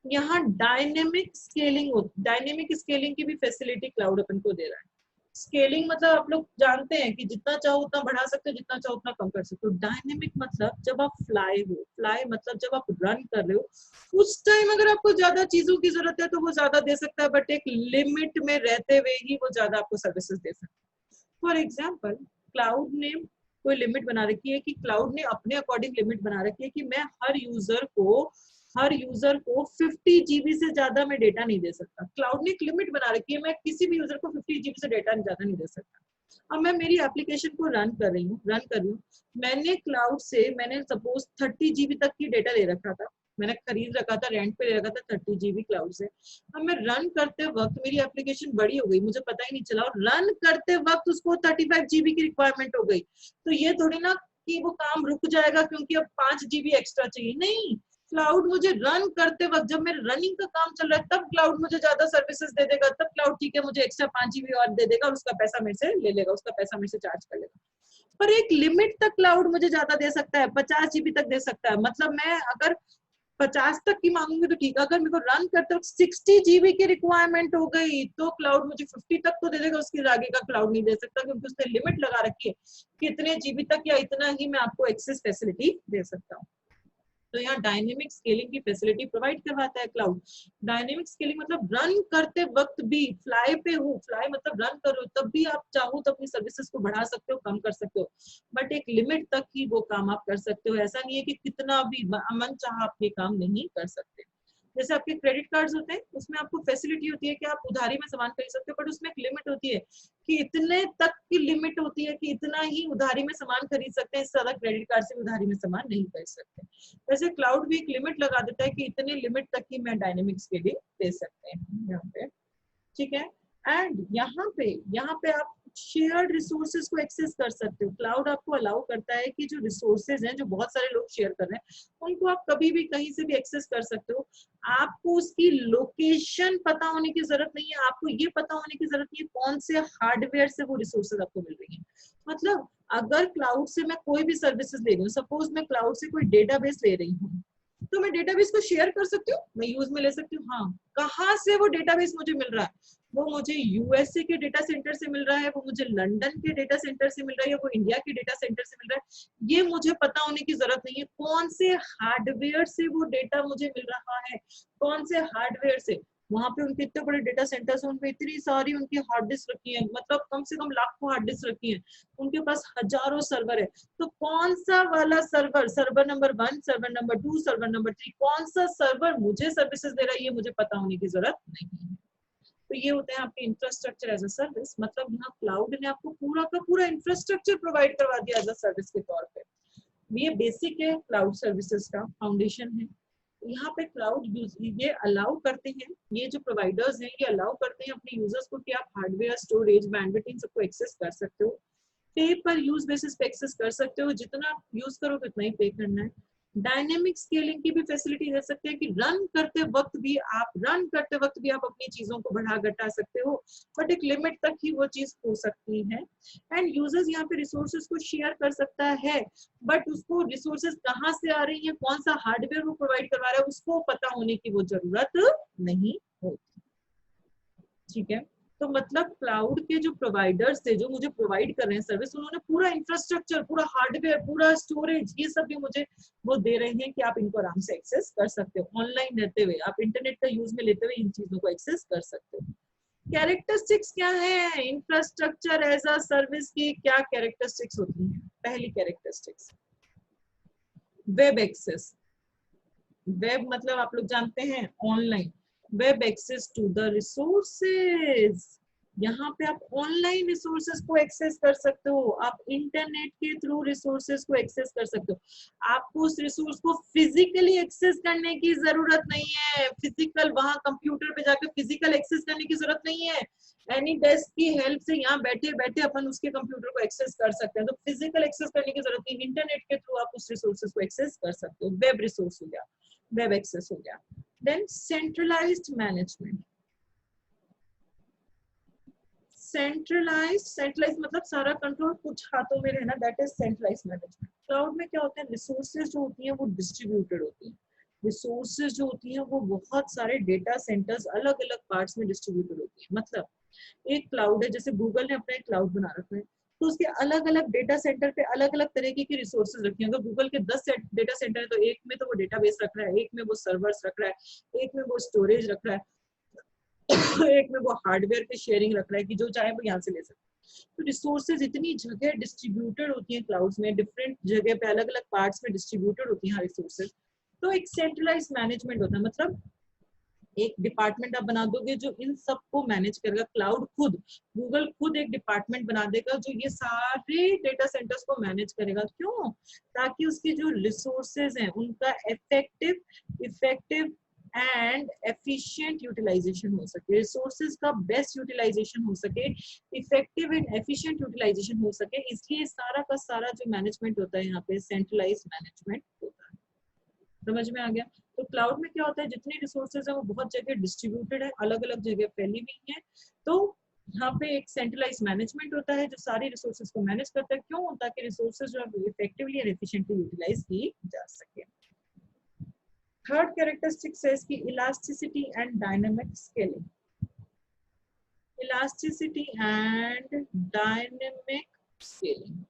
यहाँ डायनेमिक स्केलिंग की भी फैसिलिटी क्लाउड अपन को दे रहा है। स्केलिंग मतलब आप लोग जानते हैं कि जितना चाहो उतना बढ़ा सकते हो, जितना चाहो उतना कम कर सकते हो। डायनेमिक मतलब जब आप फ्लाई मतलब जब आप रन कर रहे हो उस टाइम अगर आपको ज्यादा चीजों की जरूरत है तो वो ज्यादा दे सकता है, बट एक लिमिट में रहते हुए ही वो ज्यादा आपको सर्विसेज दे सकता है। फॉर एग्जाम्पल क्लाउड ने कोई लिमिट बना रखी है कि क्लाउड ने अपने अकॉर्डिंग लिमिट बना रखी है कि मैं हर यूजर को 50 जीबी से ज्यादा मैं डेटा नहीं दे सकता। क्लाउड ने एक लिमिट बना रखी है, मैं किसी भी यूजर को 50 जीबी से डेटा ज्यादा नहीं दे सकता। अब मैं मेरी एप्लीकेशन को रन कर रही हूँ, मैंने क्लाउड से मैंने सपोज 30 जीबी तक की डेटा ले रखा था, मैंने खरीद रखा था, रेंट पे ले रखा था 30 जीबी क्लाउड से। अब मैं रन करते वक्त मेरी एप्लीकेशन बड़ी हो गई, मुझे पता ही नहीं चला, और रन करते वक्त उसको 35 जीबी की रिक्वायरमेंट हो गई। तो ये थोड़ी ना कि वो काम रुक जाएगा क्योंकि अब 5 जीबी एक्स्ट्रा चाहिए, नहीं। क्लाउड मुझे रन करते वक्त, जब मेरे रनिंग का काम चल रहा है, तब क्लाउड मुझे ज्यादा सर्विसेज दे देगा, तब क्लाउड ठीक है मुझे एक्स्ट्रा 5 जीबी और दे देगा और उसका पैसा मेरे से ले लेगा, उसका पैसा मेरे से चार्ज कर लेगा। पर एक लिमिट तक क्लाउड मुझे ज्यादा दे सकता है, 50 जीबी तक दे सकता है। मतलब मैं अगर 50 तक की मांगूंगी तो ठीक है, अगर मेरे को रन करते वक्त 60 जीबी की रिक्वायरमेंट हो गई तो क्लाउड मुझे 50 तक तो दे देगा, उसके आगे का क्लाउड नहीं दे सकता, क्योंकि उसने लिमिट लगा रखी है कि इतने जीबी तक या इतना ही मैं आपको एक्सेस फैसिलिटी दे सकता हूँ। तो यहाँ डायनेमिक स्केलिंग की फैसिलिटी प्रोवाइड करवाता है क्लाउड। डायनेमिक स्केलिंग मतलब रन करते वक्त भी, फ्लाई पे हो, फ्लाई मतलब रन करो तब भी आप चाहो तो अपनी सर्विसेज को बढ़ा सकते हो, कम कर सकते हो, बट एक लिमिट तक ही वो काम आप कर सकते हो। ऐसा नहीं है कि कितना भी मन चाह आप ये काम नहीं कर सकते। जैसे आपके क्रेडिट कार्ड्स होते हैं, उसमें आपको फैसिलिटी होती है कि आप उधारी में सामान खरीद सकते हो, बट उसमें एक लिमिट होती है कि इतने तक की लिमिट होती है कि इतना ही उधारी में सामान खरीद सकते हैं, इससे ज्यादा क्रेडिट कार्ड से उधारी में सामान नहीं खरीद सकते। वैसे क्लाउड भी एक लिमिट लगा देता है कि इतने लिमिट तक ही मैं डायनेमिक्स के लिए दे सकते हैं यहाँ पे, ठीक है। एंड यहाँ पे आप शेयर्ड रिसोर्सेज को एक्सेस कर सकते हो। क्लाउड आपको अलाउ करता है कि जो रिसोर्सेज हैं जो बहुत सारे लोग शेयर कर रहे हैं उनको आप कभी भी कहीं से भी एक्सेस कर सकते हो। आपको उसकी लोकेशन पता होने की जरूरत नहीं है, आपको ये पता होने की जरूरत नहीं है कौन से हार्डवेयर से वो रिसोर्सेज आपको मिल रही है। मतलब अगर क्लाउड से मैं कोई भी सर्विसेज ले रही हूँ, सपोज मैं क्लाउड से कोई डेटाबेस ले रही हूँ, तो मैं डेटाबेस को शेयर कर सकती हूँ, मैं यूज में ले सकती हूँ। हाँ, कहाँ से वो डेटाबेस मुझे मिल रहा है, वो मुझे यूएसए के डेटा सेंटर से मिल रहा है, वो मुझे लंदन के डेटा सेंटर से मिल रहा है, या वो इंडिया के डेटा सेंटर से मिल रहा है, ये मुझे पता होने की जरूरत नहीं है। कौन से हार्डवेयर से वो डेटा मुझे मिल रहा है, कौन से हार्डवेयर से, वहां पे उनके इतने बड़े डेटा सेंटर्स हैं, उनपे इतनी सारी उनकी हार्ड डिस्क रखी है, मतलब कम से कम लाखों हार्ड डिस्क रखी है, उनके पास हजारों सर्वर है। तो कौन सा वाला server, server number 1, server number 2, server number 3, कौन सा सर्वर मुझे सर्विसेज दे रहा है, ये मुझे पता होने की जरूरत नहीं है। तो ये होते हैं आपके इंफ्रास्ट्रक्चर एज अ सर्विस। मतलब यहाँ क्लाउड ने आपको पूरा का पूरा इंफ्रास्ट्रक्चर प्रोवाइड करवा दिया एज अ सर्विस के तौर पे। ये बेसिक है क्लाउड सर्विसेज का, फाउंडेशन है। यहाँ पे क्लाउड यूज ये अलाउ करते हैं, ये जो प्रोवाइडर्स हैं ये अलाउ करते हैं अपने यूजर्स को कि आप हार्डवेयर, स्टोरेज, बैंडविड्थ इन सबको एक्सेस कर सकते हो, पे पर यूज बेसिस पे एक्सेस कर सकते हो, जितना आप यूज करोगे उतना ही पे करना है। डायनेमिक स्केलिंग की भी फैसिलिटी दे सकते हैं कि रन करते वक्त भी आप अपनी चीजों को बढ़ा घटा सकते हो, बट एक लिमिट तक ही वो चीज हो सकती है। एंड यूजर्स यहाँ पे रिसोर्सेज को शेयर कर सकता है, बट उसको रिसोर्सेज कहाँ से आ रही है, कौन सा हार्डवेयर वो प्रोवाइड करवा रहा है, उसको पता होने की वो जरूरत नहीं होती, ठीक है। तो मतलब क्लाउड के जो प्रोवाइडर्स थे जो मुझे प्रोवाइड कर रहे हैं सर्विस, उन्होंने पूरा इंफ्रास्ट्रक्चर, पूरा हार्डवेयर, पूरा स्टोरेज, ये सब भी मुझे वो दे रहे हैं कि आप इनको आराम से एक्सेस कर सकते हो, ऑनलाइन रहते हुए आप इंटरनेट का यूज में लेते हुए इन चीजों को एक्सेस कर सकते हो। कैरेक्टरिस्टिक्स क्या है इंफ्रास्ट्रक्चर एज अ सर्विस की, क्या कैरेक्टरिस्टिक्स होती है? पहली कैरेक्टरिस्टिक्स वेब एक्सेस। वेब मतलब आप लोग जानते हैं online, web access to the resources, यहाँ पे आप ऑनलाइन रिसोर्सेज को एक्सेस कर सकते हो, आप इंटरनेट के थ्रू रिसोर्सेज को एक्सेस कर सकते हो। आपको उस रिसोर्स को फिजिकली एक्सेस करने की जरूरत नहीं है, फिजिकल वहां कंप्यूटर पे जाकर फिजिकल एक्सेस करने की जरूरत नहीं है। एनी डेस्क की हेल्प से यहाँ बैठे बैठे अपन उसके कंप्यूटर को एक्सेस कर सकते हैं। तो फिजिकल एक्सेस करने की जरूरत नहीं, इंटरनेट के थ्रू आप उस रिसोर्सेज को एक्सेस कर सकते हो। वेब रिसोर्स हो गया, वेब एक्सेस हो गया। Then centralised management. सेंट्रलाइज मतलब सारा कंट्रोल कुछ हाथों में रहना, that is centralize management. Cloud में क्या होता है, रिसोर्सेज जो होती हैं वो डिस्ट्रीब्यूटेड होती हैं। रिसोर्सेज जो होती हैं वो बहुत सारे डेटा सेंटर्स अलग अलग पार्ट्स में डिस्ट्रीब्यूटेड होती है। मतलब एक क्लाउड है, जैसे गूगल ने अपना एक क्लाउड बना रखा है, तो उसके अलग अलग डेटा सेंटर पे अलग अलग तरीके की रिसोर्सेज रखी हैं। अगर गूगल के 10 डेटा सेंटर है तो एक में तो वो डेटाबेस रख रहा है, एक में वो सर्वर्स रख रहा है, एक में वो स्टोरेज रख रहा है, एक में वो हार्डवेयर की शेयरिंग रख रहा है कि जो चाहे वो यहाँ से ले सकते हैं। तो रिसोर्सेज इतनी जगह डिस्ट्रीब्यूटेड होती हैं क्लाउड्स में, डिफरेंट जगह पे अलग अलग पार्ट्स में डिस्ट्रीब्यूटेड होती हैं रिसोर्सेज। तो एक सेंट्रलाइज मैनेजमेंट होता है, मतलब एक डिपार्टमेंट आप बना दोगे जो इन सबको मैनेज करेगा। क्लाउड खुद, गूगल खुद एक डिपार्टमेंट बना देगा जो ये सारे डेटा सेंटर्स को मैनेज करेगा। क्यों? ताकि उसके जो रिसोर्सेज हैं उनका इफेक्टिव एंड एफिशिएंट यूटिलाइजेशन हो सके, रिसोर्सेज का बेस्ट यूटिलाइजेशन हो सके, इफेक्टिव एंड एफिशिएंट यूटिलाइजेशन हो सके। इसलिए सारा का सारा जो मैनेजमेंट होता है यहाँ पे सेंट्रलाइज मैनेजमेंट होता है। समझ में आ गया? तो क्लाउड में क्या होता है, जितने रिसोर्सेज है वो बहुत जगह डिस्ट्रीब्यूटेड है, अलग अलग जगह फैली हुई है। तो यहाँ पे एक सेंट्रलाइज मैनेजमेंट होता है जो सारी रिसोर्सेज को मैनेज करता है। क्यों? ताकि रिसोर्सेज जो है इफेक्टिवली और एफिशिएंटली यूटिलाइज की जा सके। थर्ड कैरेक्टरिस्टिक्स है इसकी elasticity and dynamic scaling. Elasticity and dynamic scaling.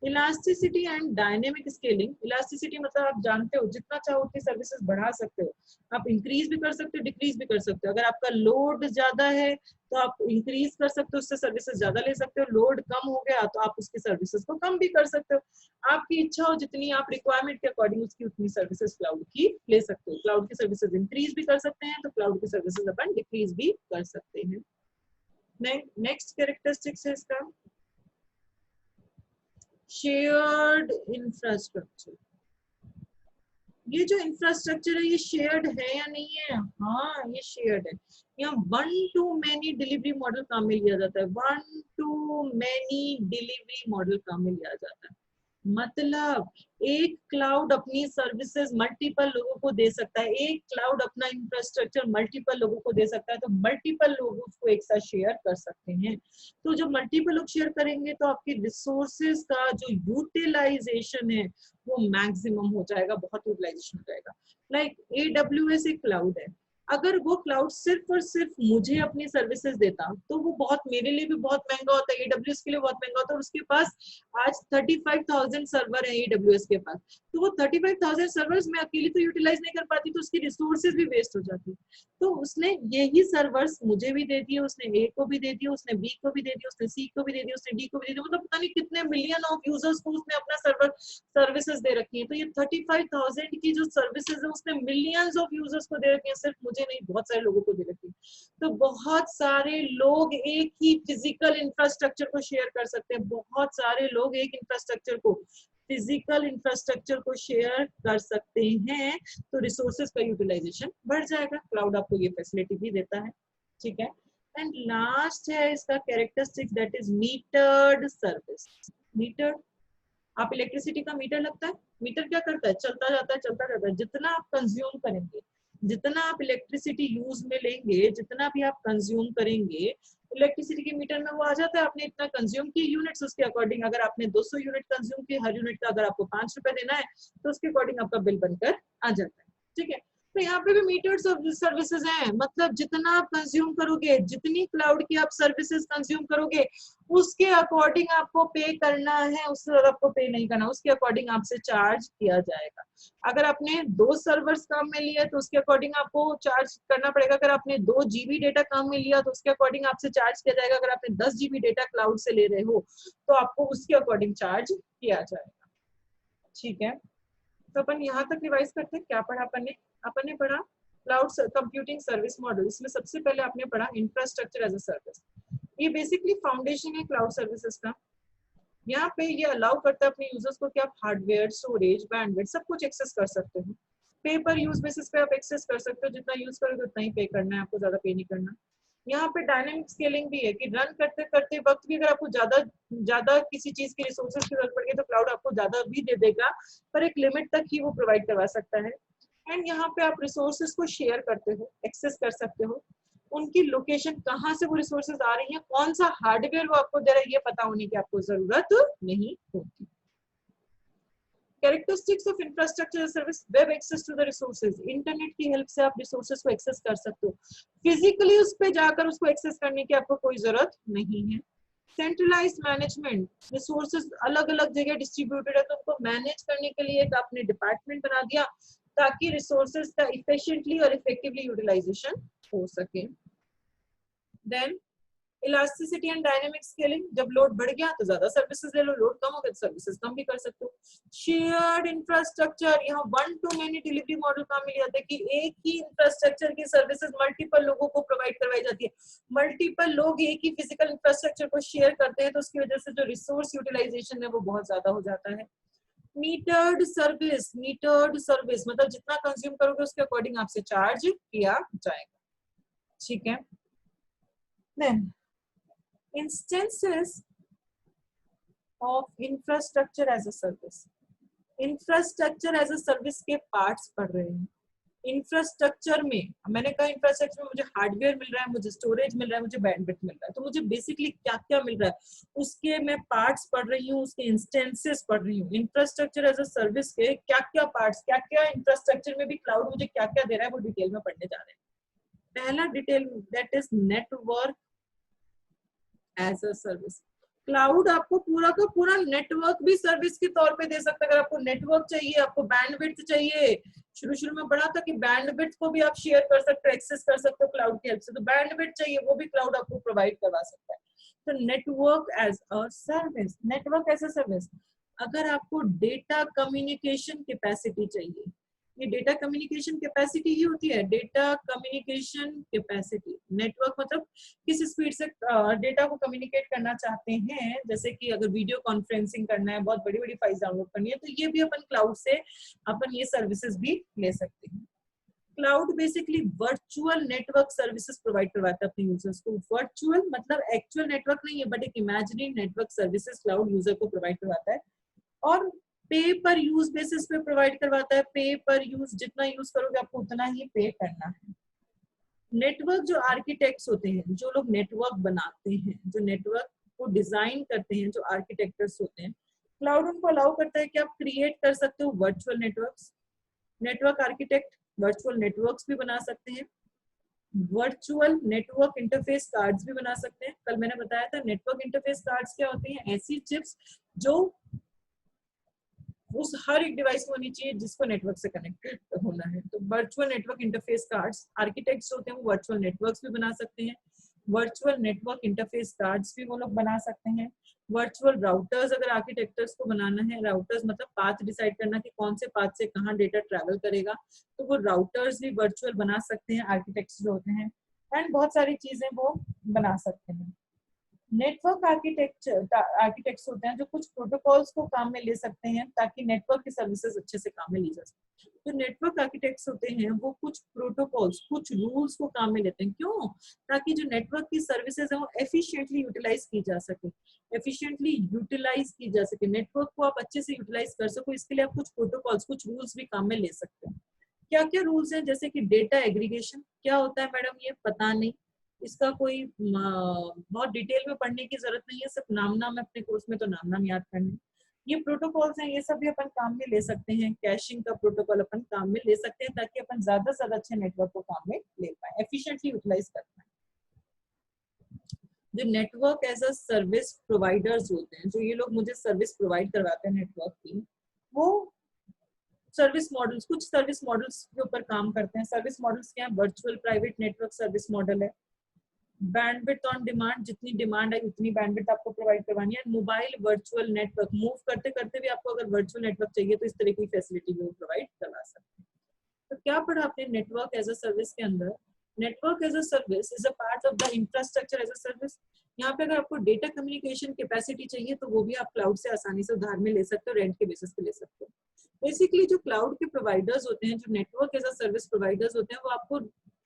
Elasticity and dynamic scaling. Elasticity मतलब आप जानते हो जितना चाहो उतनी सर्विसेज बढ़ा सकते हो, आप इंक्रीज भी कर सकते हो, डिक्रीज भी कर सकते हो। अगर आपका लोड ज्यादा है तो आप इंक्रीज कर सकते हो, उससे सर्विसेज ज्यादा ले सकते हो। लोड कम हो गया तो आप उसकी सर्विसेज को कम भी कर सकते हो। आपकी इच्छा हो जितनी, आप रिक्वायरमेंट के अकॉर्डिंग उसकी उतनी सर्विसेज क्लाउड की ले सकते हो। क्लाउड की सर्विसेज इंक्रीज भी कर सकते हैं तो क्लाउड की सर्विसेज अपन डिक्रीज भी कर सकते हैं। नेक्स्ट कैरेक्टरिस्टिक्स है इसका शेयर्ड इंफ्रास्ट्रक्चर। ये जो इंफ्रास्ट्रक्चर है ये शेयर्ड है या नहीं है? हाँ, ये शेयर्ड है। यहाँ one two many delivery model काम में लिया जाता है, one two many delivery model काम में लिया जाता है। मतलब एक क्लाउड अपनी सर्विसेज मल्टीपल लोगों को दे सकता है, एक क्लाउड अपना इंफ्रास्ट्रक्चर मल्टीपल लोगों को दे सकता है, तो मल्टीपल लोग उसको एक साथ शेयर कर सकते हैं। तो जब मल्टीपल लोग शेयर करेंगे तो आपके रिसोर्सेज का जो यूटिलाइजेशन है वो मैक्सिमम हो जाएगा, बहुत यूटिलाइजेशन हो जाएगा। लाइक AWS एक क्लाउड है, अगर वो क्लाउड सिर्फ और सिर्फ मुझे अपनी सर्विसेज देता तो वो बहुत, मेरे लिए भी बहुत महंगा होता है, AWS के लिए बहुत महंगा होता है। और उसके पास आज 35,000 सर्वर है AWS के पास, तो वो 35,000 सर्वर्स में अकेली तो यूटिलाइज नहीं कर पाती, तो उसकी रिसोर्सेज भी वेस्ट हो जाती। तो उसने यही सर्वर्स मुझे भी दे दिए, उसने A को भी दे दिया, उसने B को भी दे दिया, उसने C को भी दे दिया, उसने D को भी दे दिया, मतलब पता नहीं कितने मिलियन ऑफ यूजर्स को उसने अपना सर्वर सर्विसेज दे रखी है। तो ये 35,000 की जो सर्विसेज है उसने मिलियंस ऑफ यूजर्स को दे रखी है, सिर्फ मुझे नहीं, बहुत सारे लोगों को दे रखी है। तो बहुत सारे लोग एक ही फिजिकल इंफ्रास्ट्रक्चर को शेयर कर सकते हैं, बहुत सारे लोग एक इंफ्रास्ट्रक्चर को, फिजिकल इंफ्रास्ट्रक्चर को शेयर कर सकते हैं, तो रिसोर्सेज का यूटिलाइजेशन बढ़ जाएगा। क्लाउड आपको ये फैसिलिटी भी देता है। ठीक है। एंड लास्ट है इसका characteristics, that is metered service. Metered, आप इलेक्ट्रिसिटी का मीटर लगता है, मीटर क्या करता है, चलता जाता है चलता जाता है। जितना आप कंज्यूम करेंगे, जितना आप इलेक्ट्रिसिटी यूज में लेंगे, जितना भी आप कंज्यूम करेंगे, इलेक्ट्रिसिटी के मीटर में वो आ जाता है आपने इतना कंज्यूम की यूनिट्स, उसके अकॉर्डिंग अगर आपने 200 यूनिट कंज्यूम की, हर यूनिट का अगर आपको 5 रुपए देना है तो उसके अकॉर्डिंग आपका बिल बनकर आ जाता है। ठीक है। तो यहाँ पे भी मीटर्ड सर्विसेज हैं, मतलब जितना आप कंज्यूम करोगे, जितनी क्लाउड की आप सर्विसेज कंज्यूम करोगे उसके अकॉर्डिंग आपको पे करना है, उससे आपको पे नहीं करना, उसके अकॉर्डिंग आपसे चार्ज किया जाएगा। अगर आपने 2 सर्वर्स काम में लिया तो उसके अकॉर्डिंग आपको चार्ज करना पड़ेगा। अगर आपने 2 GB डेटा काम में लिया तो उसके अकॉर्डिंग आपसे चार्ज किया जाएगा। अगर आपने 10 GB डेटा क्लाउड से ले रहे हो तो आपको उसके अकॉर्डिंग चार्ज किया जाएगा। ठीक है। तो अपन यहाँ तक रिवाइज करते हैं, क्या पढ़ा अपन ने पढ़ा क्लाउड कंप्यूटिंग सर्विस मॉडल। इसमें सबसे पहले आपने पढ़ा इंफ्रास्ट्रक्चर एज अ सर्विस। ये बेसिकली फाउंडेशन है क्लाउड सर्विसेज का। यहाँ पे ये अलाउ करता है अपने यूजर्स को कि आप हार्डवेयर, स्टोरेज, बैंडविड्थ सब कुछ एक्सेस कर सकते हो। पे पर यूज बेसिस पे आप एक्सेस कर सकते हो, जितना यूज करोगे उतना ही पे करना है, आपको ज्यादा पे नहीं करना। यहाँ पे डायनेमिक स्केलिंग भी है कि रन करते करते वक्त भी अगर आपको ज्यादा ज्यादा किसी चीज के रिसोर्सेज की जरूरत पड़ेगी तो क्लाउड आपको ज्यादा भी दे देगा, पर एक लिमिट तक ही वो प्रोवाइड करवा सकता है। एंड यहाँ पे आप रिसोर्सेज को शेयर करते हो, एक्सेस कर सकते हो, उनकी लोकेशन कहाँ से वो रिसोर्सेज आ रही है, कौन सा हार्डवेयर वो आपको दे रहा है, ये पता होने की आपको जरूरत नहीं होती। Characteristics of infrastructure service, web access to the resources, internet की हेल्प से आप रिसोर्सेज को एक्सेस कर सकते हो, फिजिकली उस पे जाकर उसको एक्सेस करने की आपको कोई जरूरत नहीं है। सेंट्रलाइज्ड मैनेजमेंट, रिसोर्सेज अलग अलग जगह डिस्ट्रीब्यूटेड है तो उनको मैनेज करने के लिए एक आपने डिपार्टमेंट बना दिया ताकि रिसोर्सेज का इफिशिएंटली और इफेक्टिवली यूटिलाइजेशन हो सके। Then elasticity and dynamic scaling, जब लोड बढ़ गया तो ज्यादा सर्विसेज ले लो, लोड कम हो गया तो सर्विसेज कम भी कर सकते हो। शेयर्ड इंफ्रास्ट्रक्चर, यहाँ one two many delivery model काम मिल जाता है कि एक ही इंफ्रास्ट्रक्चर की सर्विसेज मल्टीपल लोगों को प्रोवाइड करवाई जाती है, मल्टीपल लोग एक ही फिजिकल इंफ्रास्ट्रक्चर को शेयर करते हैं तो उसकी वजह से जो रिसोर्स यूटिलाइजेशन है वो बहुत ज्यादा हो जाता है। मीटर्ड सर्विस, मीटर्ड सर्विस मतलब जितना कंज्यूम करोगे उसके अकॉर्डिंग आपसे चार्ज किया जाएगा, ठीक है। Then instances of infrastructure as a service, infrastructure as a service के पार्ट्स पढ़ रहे हैं। इंफ्रास्ट्रक्चर में मैंने कहा इंफ्रास्ट्रक्चर में मुझे हार्डवेयर मिल रहा है, मुझे स्टोरेज मिल रहा है, मुझे बैंडविड्थ मिल रहा है, तो मुझे बेसिकली क्या क्या मिल रहा है उसके मैं पार्ट्स पढ़ रही हूँ, उसके इंस्टेंसेस पढ़ रही हूँ। इंफ्रास्ट्रक्चर एज अ सर्विस के क्या क्या पार्ट्स, क्या क्या इंफ्रास्ट्रक्चर में भी क्लाउड मुझे क्या क्या दे रहा है वो डिटेल में पढ़ने जा रहे हैं। पहला detail that is network as a service. Cloud आपको पूरा का पूरा नेटवर्क भी सर्विस के तौर पे दे सकता है। अगर आपको नेटवर्क चाहिए, आपको बैंडविड्थ चाहिए, शुरू में बड़ा था कि बैंडविड्थ को भी आप शेयर कर सकते हो, एक्सेस कर सकते हो क्लाउड की हेल्प से, तो बैंडविड्थ चाहिए वो भी क्लाउड आपको प्रोवाइड करवा सकता है। तो network as a service, network as a service. अगर आपको डेटा कम्युनिकेशन कैपेसिटी चाहिए, ये डेटा कम्युनिकेशन कैपेसिटी ही होती है, डेटा कम्युनिकेशन कैपेसिटी। नेटवर्क मतलब किस स्पीड से डेटा को कम्युनिकेट करना चाहते हैं, जैसे कि अगर वीडियो कॉन्फ्रेंसिंग करना है, बहुत बड़ी बड़ी फाइल्स डाउनलोड करनी है, तो ये भी अपन क्लाउड से अपन ये सर्विसेज भी ले सकते हैं। Cloud basically virtual network services provide करवाता है अपने यूजर्स को। वर्चुअल मतलब एक्चुअल नेटवर्क नहीं है, बट एक imaginary network services cloud user को प्रोवाइड करवाता है और पे पर यूज बेसिस पे प्रोवाइड करवाता है। पे पर यूज, जितना यूज करोगे आपको उतना ही पे करना है। नेटवर्क जो आर्किटेक्ट्स होते हैं, जो लोग नेटवर्क बनाते हैं, जो नेटवर्क को डिजाइन करते हैं, जो आर्किटेक्टर्स होते हैं, क्लाउड उनको अलाउ करता है कि आप क्रिएट कर सकते हो virtual networks. Network architect virtual networks भी बना सकते हैं, वर्चुअल नेटवर्क इंटरफेस कार्ड्स भी बना सकते हैं। कल मैंने बताया था नेटवर्क इंटरफेस कार्ड्स क्या होती हैं, ऐसी चिप्स जो उस हर एक डिवाइस में होनी चाहिए जिसको नेटवर्क से कनेक्टेड होना है। तो virtual network interface cards, architects होते हैं वो वर्चुअल नेटवर्क्स भी बना सकते हैं, वर्चुअल नेटवर्क इंटरफेस कार्ड्स भी वो लोग बना सकते हैं। वर्चुअल राउटर्स, अगर आर्किटेक्चर्स को बनाना है, राउटर्स मतलब पाथ डिसाइड करना कि कौन से पाथ से कहाँ डेटा ट्रैवल करेगा, तो वो राउटर्स भी वर्चुअल बना सकते हैं आर्किटेक्ट्स जो होते हैं, एंड बहुत सारी चीजें वो बना सकते हैं। नेटवर्क आर्किटेक्ट्स होते हैं जो कुछ प्रोटोकॉल्स को काम में ले सकते हैं ताकि नेटवर्क की सर्विसेज अच्छे से काम में ली जा सके। तो नेटवर्क आर्किटेक्ट्स होते हैं वो कुछ प्रोटोकॉल्स, कुछ रूल्स को काम में लेते हैं, क्यों? ताकि जो नेटवर्क की सर्विसेज है वो एफिशिएंटली यूटिलाइज की जा सके, एफिशिएंटली यूटिलाइज की जा सके, नेटवर्क को आप अच्छे से यूटिलाइज कर सको, इसके लिए आप कुछ प्रोटोकॉल्स, कुछ रूल्स भी काम में ले सकते हैं। क्या क्या रूल्स हैं? जैसे कि डेटा एग्रीगेशन। क्या होता है मैडम ये पता नहीं, इसका कोई बहुत डिटेल में पढ़ने की जरूरत नहीं है, सिर्फ नाम नाम अपने कोर्स में तो नाम नाम याद करने। ये प्रोटोकॉल्स हैं, ये सब भी अपन काम में ले सकते हैं। कैशिंग का प्रोटोकॉल अपन काम में ले सकते हैं ताकि अपन ज्यादा से ज्यादा अच्छे नेटवर्क को काम में ले पाए, एफिशिएंटली यूटिलाइज कर पाए। जो network as a service providers होते हैं, जो ये लोग मुझे सर्विस प्रोवाइड करवाते हैं नेटवर्क की, वो सर्विस मॉडल्स, कुछ सर्विस मॉडल्स के ऊपर काम करते हैं। सर्विस मॉडल्स क्या है? Virtual private network service model है, बैंडविड्थ ऑन डिमांड, जितनी डिमांड है उतनी बैंडविड्थ आपको प्रोवाइड करवानी है। मोबाइल वर्चुअल नेटवर्क, मूव करते करते भी आपको अगर वर्चुअल नेटवर्क चाहिए तो इस तरह की फैसिलिटी भी वो प्रोवाइड करवा सकते हैं। तो क्या पढ़ा आपने नेटवर्क एज अ सर्विस के अंदर? Network as a service is a part of the infrastructure as a service. यहाँ पे अगर आपको डेटा कम्युनिकेशन कैपेसिटी चाहिए तो वो भी आप क्लाउड से आसानी से उधार में ले सकते हो, रेंट के बेसिस पे ले सकते हो। बेसिकली जो क्लाउड के प्रोवाइडर्स होते हैं, जो network as a service providers होते हैं, वो आपको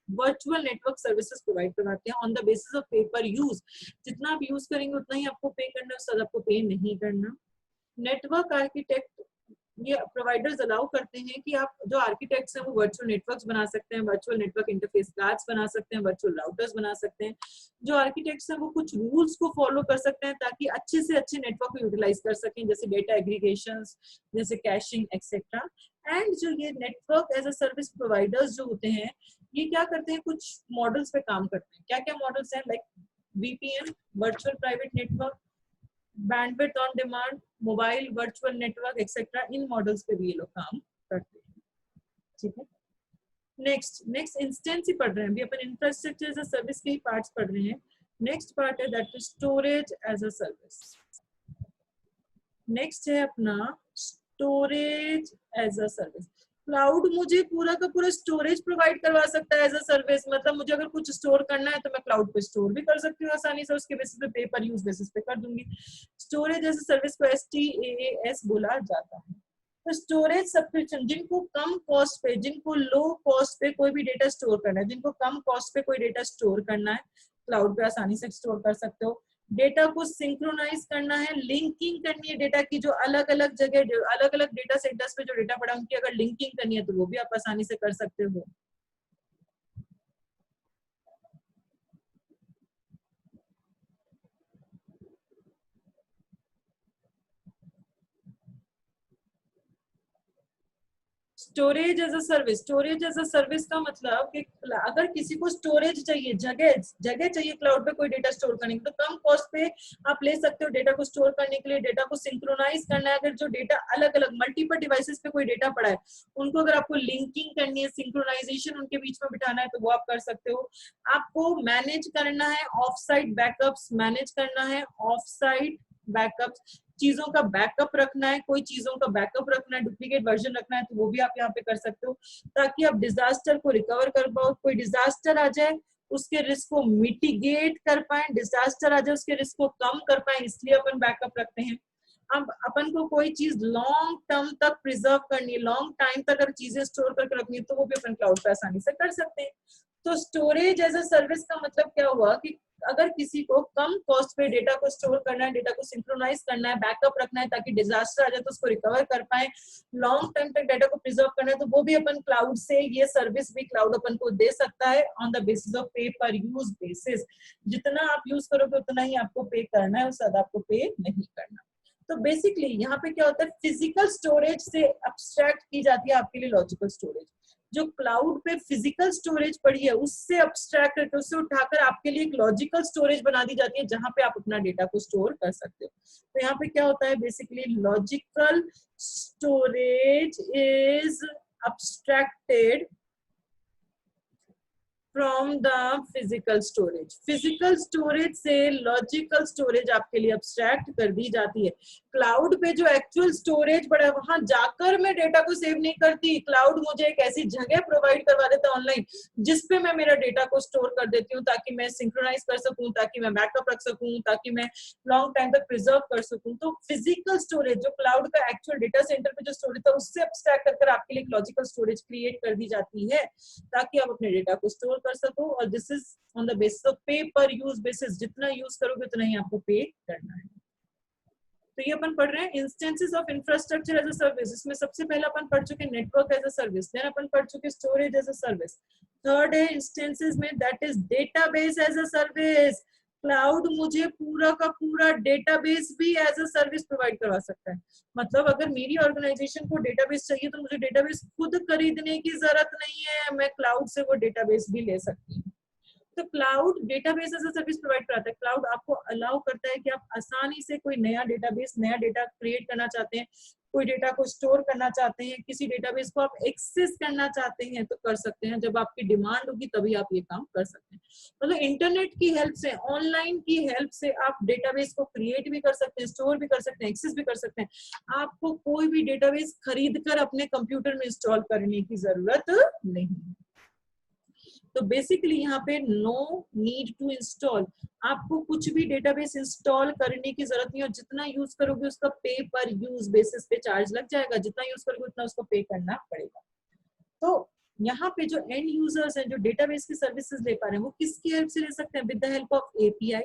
वर्चुअल नेटवर्क सर्विसेज प्रोवाइड करवाते हैं ऑन द बेसिस ऑफ पे पर यूज। जितना आप यूज करेंगे उतना ही आपको पे करना है, उससे आपको पे नहीं करना। नेटवर्क आर्किटेक्ट ये प्रोवाइडर्स अलाउ करते हैं कि आप जो आर्किटेक्ट्स हैं वो वर्चुअल नेटवर्क्स बना सकते हैं, वर्चुअल नेटवर्क इंटरफेस कार्ड्स बना सकते हैं, वर्चुअल राउटर्स बना सकते हैं। जो आर्किटेक्ट्स हैं वो कुछ रूल्स को फॉलो कर सकते हैं ताकि अच्छे से अच्छे नेटवर्क को यूटिलाइज कर सकें, जैसे डेटा एग्रीगेशंस, जैसे कैशिंग एक्सेट्रा। एंड जो ये network as a service providers जो होते हैं, ये क्या करते हैं, कुछ मॉडल्स पे काम करते हैं। क्या क्या मॉडल्स हैं? Like VPN, virtual private network, bandwidth on demand, mobile virtual network etcetera. In models पे भी ये लोग काम करते हैं। ठीक है, नेक्स्ट इंस्टेंस ही पढ़ रहे हैं अभी अपन, इंफ्रास्ट्रक्चर एज अ सर्विस के ही पार्ट्स पढ़ रहे हैं। नेक्स्ट पार्ट है that is storage as a service. Next है अपना storage as a service. Cloud मुझे पूरा का पूरा स्टोरेज प्रोवाइड करवा सकता है एज अ सर्विस। मतलब मुझे अगर कुछ स्टोर करना है तो मैं क्लाउड पे स्टोर भी कर सकती हूँ आसानी से, उसके बेसिस पे पे पर यूज बेसिस पे कर दूंगी। स्टोरेज एज अ सर्विस को STaaS बोला जाता है। तो स्टोरेज सब्सक्रिप्शन, जिनको कम कॉस्ट पे, जिनको लो कॉस्ट पे कोई भी डेटा स्टोर करना है, जिनको कम कॉस्ट पे कोई डेटा स्टोर करना है, क्लाउड पे आसानी से स्टोर कर सकते हो। डेटा को सिंक्रोनाइज करना है, लिंकिंग करनी है डेटा की, जो अलग अलग जगह अलग अलग डेटा सेंटर्स पे जो डेटा पड़ा उनकी अगर लिंकिंग करनी है तो वो भी आप आसानी से कर सकते हो। Storage as a service, storage as a service का मतलब कि अगर किसी को स्टोरेज चाहिए, जगह जगह चाहिए क्लाउड पे कोई डेटा स्टोर करने के, तो कम कॉस्ट पे आप ले सकते हो डेटा को स्टोर करने के लिए। डेटा को सिंक्रोनाइज करना है, अगर जो डेटा अलग अलग मल्टीपल डिवाइसेस पे कोई डेटा पड़ा है उनको अगर आपको लिंकिंग करनी है, सिंक्रोनाइजेशन उनके बीच में बिठाना है तो वो आप कर सकते हो। आपको मैनेज करना है ऑफ साइट बैकअप्स, मैनेज करना है ऑफ साइट बैकअप्स, चीजों का बैकअप रखना है, कोई चीजों का बैकअप रखना है, डुप्लीकेट वर्जन रखना है, तो वो भी आप यहाँ पे कर सकते हो ताकि आप डिजास्टर को रिकवर कर पाओ। कोई डिजास्टर आ जाए उसके रिस्क को मिटिगेट कर पाए, डिजास्टर आ जाए उसके रिस्क को कम कर पाए, इसलिए अपन बैकअप रखते हैं। अब अपन को कोई चीज लॉन्ग टर्म तक प्रिजर्व करनी है, लॉन्ग टाइम तक अगर चीजें स्टोर करके रखनी है तो वो भी अपन क्लाउड पे आसानी से कर सकते हैं। तो स्टोरेज एज अ सर्विस का मतलब क्या हुआ कि अगर किसी को कम कॉस्ट पे डेटा को स्टोर करना है, डेटा को सिंक्रोनाइज करना है, बैकअप रखना है ताकि डिजास्टर आ जाए तो उसको रिकवर कर पाए, लॉन्ग टाइम तक डेटा को प्रिजर्व करना है, तो वो भी अपन क्लाउड से, ये सर्विस भी क्लाउड अपन को दे सकता है ऑन द बेसिस ऑफ पे पर यूज बेसिस। जितना आप यूज करोगे उतना ही आपको पे करना है, उससे ज्यादा आपको पे नहीं करना। तो बेसिकली यहाँ पे क्या होता है, फिजिकल स्टोरेज से अब्स्ट्रैक्ट की जाती है आपके लिए लॉजिकल स्टोरेज। जो क्लाउड पे फिजिकल स्टोरेज पड़ी है उससे अब्स्ट्रैक्ट करके उससे उठाकर आपके लिए एक लॉजिकल स्टोरेज बना दी जाती है जहां पे आप अपना डेटा को स्टोर कर सकते हो। तो यहाँ पे क्या होता है, basically logical storage is abstracted from the physical storage. Physical storage से लॉजिकल स्टोरेज आपके लिए अब्स्ट्रैक्ट कर दी जाती है। क्लाउड पे जो एक्चुअल स्टोरेज बड़ा है वहां जाकर मैं डेटा को सेव नहीं करती, क्लाउड मुझे एक ऐसी जगह प्रोवाइड करवा देता है ऑनलाइन जिसपे मैं मेरा डेटा को स्टोर कर देती हूँ ताकि मैं सिंक्रोनाइज कर सकूं, ताकि मैं बैकअप रख सकूं, ताकि मैं लॉन्ग टाइम तक प्रिजर्व कर सकूं। तो फिजिकल स्टोरेज जो क्लाउड का एक्चुअल डेटा सेंटर पे जो स्टोरेज था उससे अब्स्ट्रैक्ट कर आपके लिए लॉजिकल स्टोरेज क्रिएट कर दी जाती है ताकि आप अपने डेटा को स्टोर कर सको। और this is on the basis of पे पर यूज बेसिस, जितना यूज करोगे उतना ही आपको पे करना है। तो ये अपन पढ़ रहे हैं instances of infrastructure as a service. इसमें सबसे पहले अपन पढ़ चुके network as a service, then अपन पढ़ चुके storage as a service. Third है इंस्टेंसेस में that is database as a service. Cloud मुझे पूरा का पूरा डेटाबेस भी एज अ सर्विस प्रोवाइड करवा सकता है। मतलब अगर मेरी ऑर्गेनाइजेशन को डेटाबेस चाहिए तो मुझे डेटाबेस खुद खरीदने की जरूरत नहीं है, मैं क्लाउड से वो डेटाबेस भी ले सकती हूँ। तो cloud database as a service provide कराता है। क्लाउड आपको अलाउ करता है कि आप आसानी से कोई नया डेटाबेस, नया डेटा क्रिएट करना चाहते हैं, कोई डेटा को स्टोर करना चाहते हैं, किसी डेटाबेस को आप एक्सेस करना चाहते हैं तो कर सकते हैं। जब आपकी डिमांड होगी तभी आप ये काम कर सकते हैं। मतलब इंटरनेट की हेल्प से, ऑनलाइन की हेल्प से आप डेटाबेस को क्रिएट भी कर सकते हैं, स्टोर भी कर सकते हैं, एक्सेस भी कर सकते हैं। आपको कोई भी डेटाबेस खरीद कर अपने कंप्यूटर में इंस्टॉल करने की जरूरत नहीं है। तो बेसिकली यहाँ पे नो नीड टू इंस्टॉल, आपको कुछ भी डेटाबेस इंस्टॉल करने की जरूरत नहीं है। जितना यूज करोगे उसका पे पर यूज बेसिस पे चार्ज लग जाएगा, जितना यूज करोगे उतना उसको पे करना पड़ेगा। तो यहाँ पे जो एंड यूजर्स हैं जो डेटाबेस की सर्विसेज ले पा रहे हैं, वो किसकी हेल्प से ले सकते हैं? With the help of API.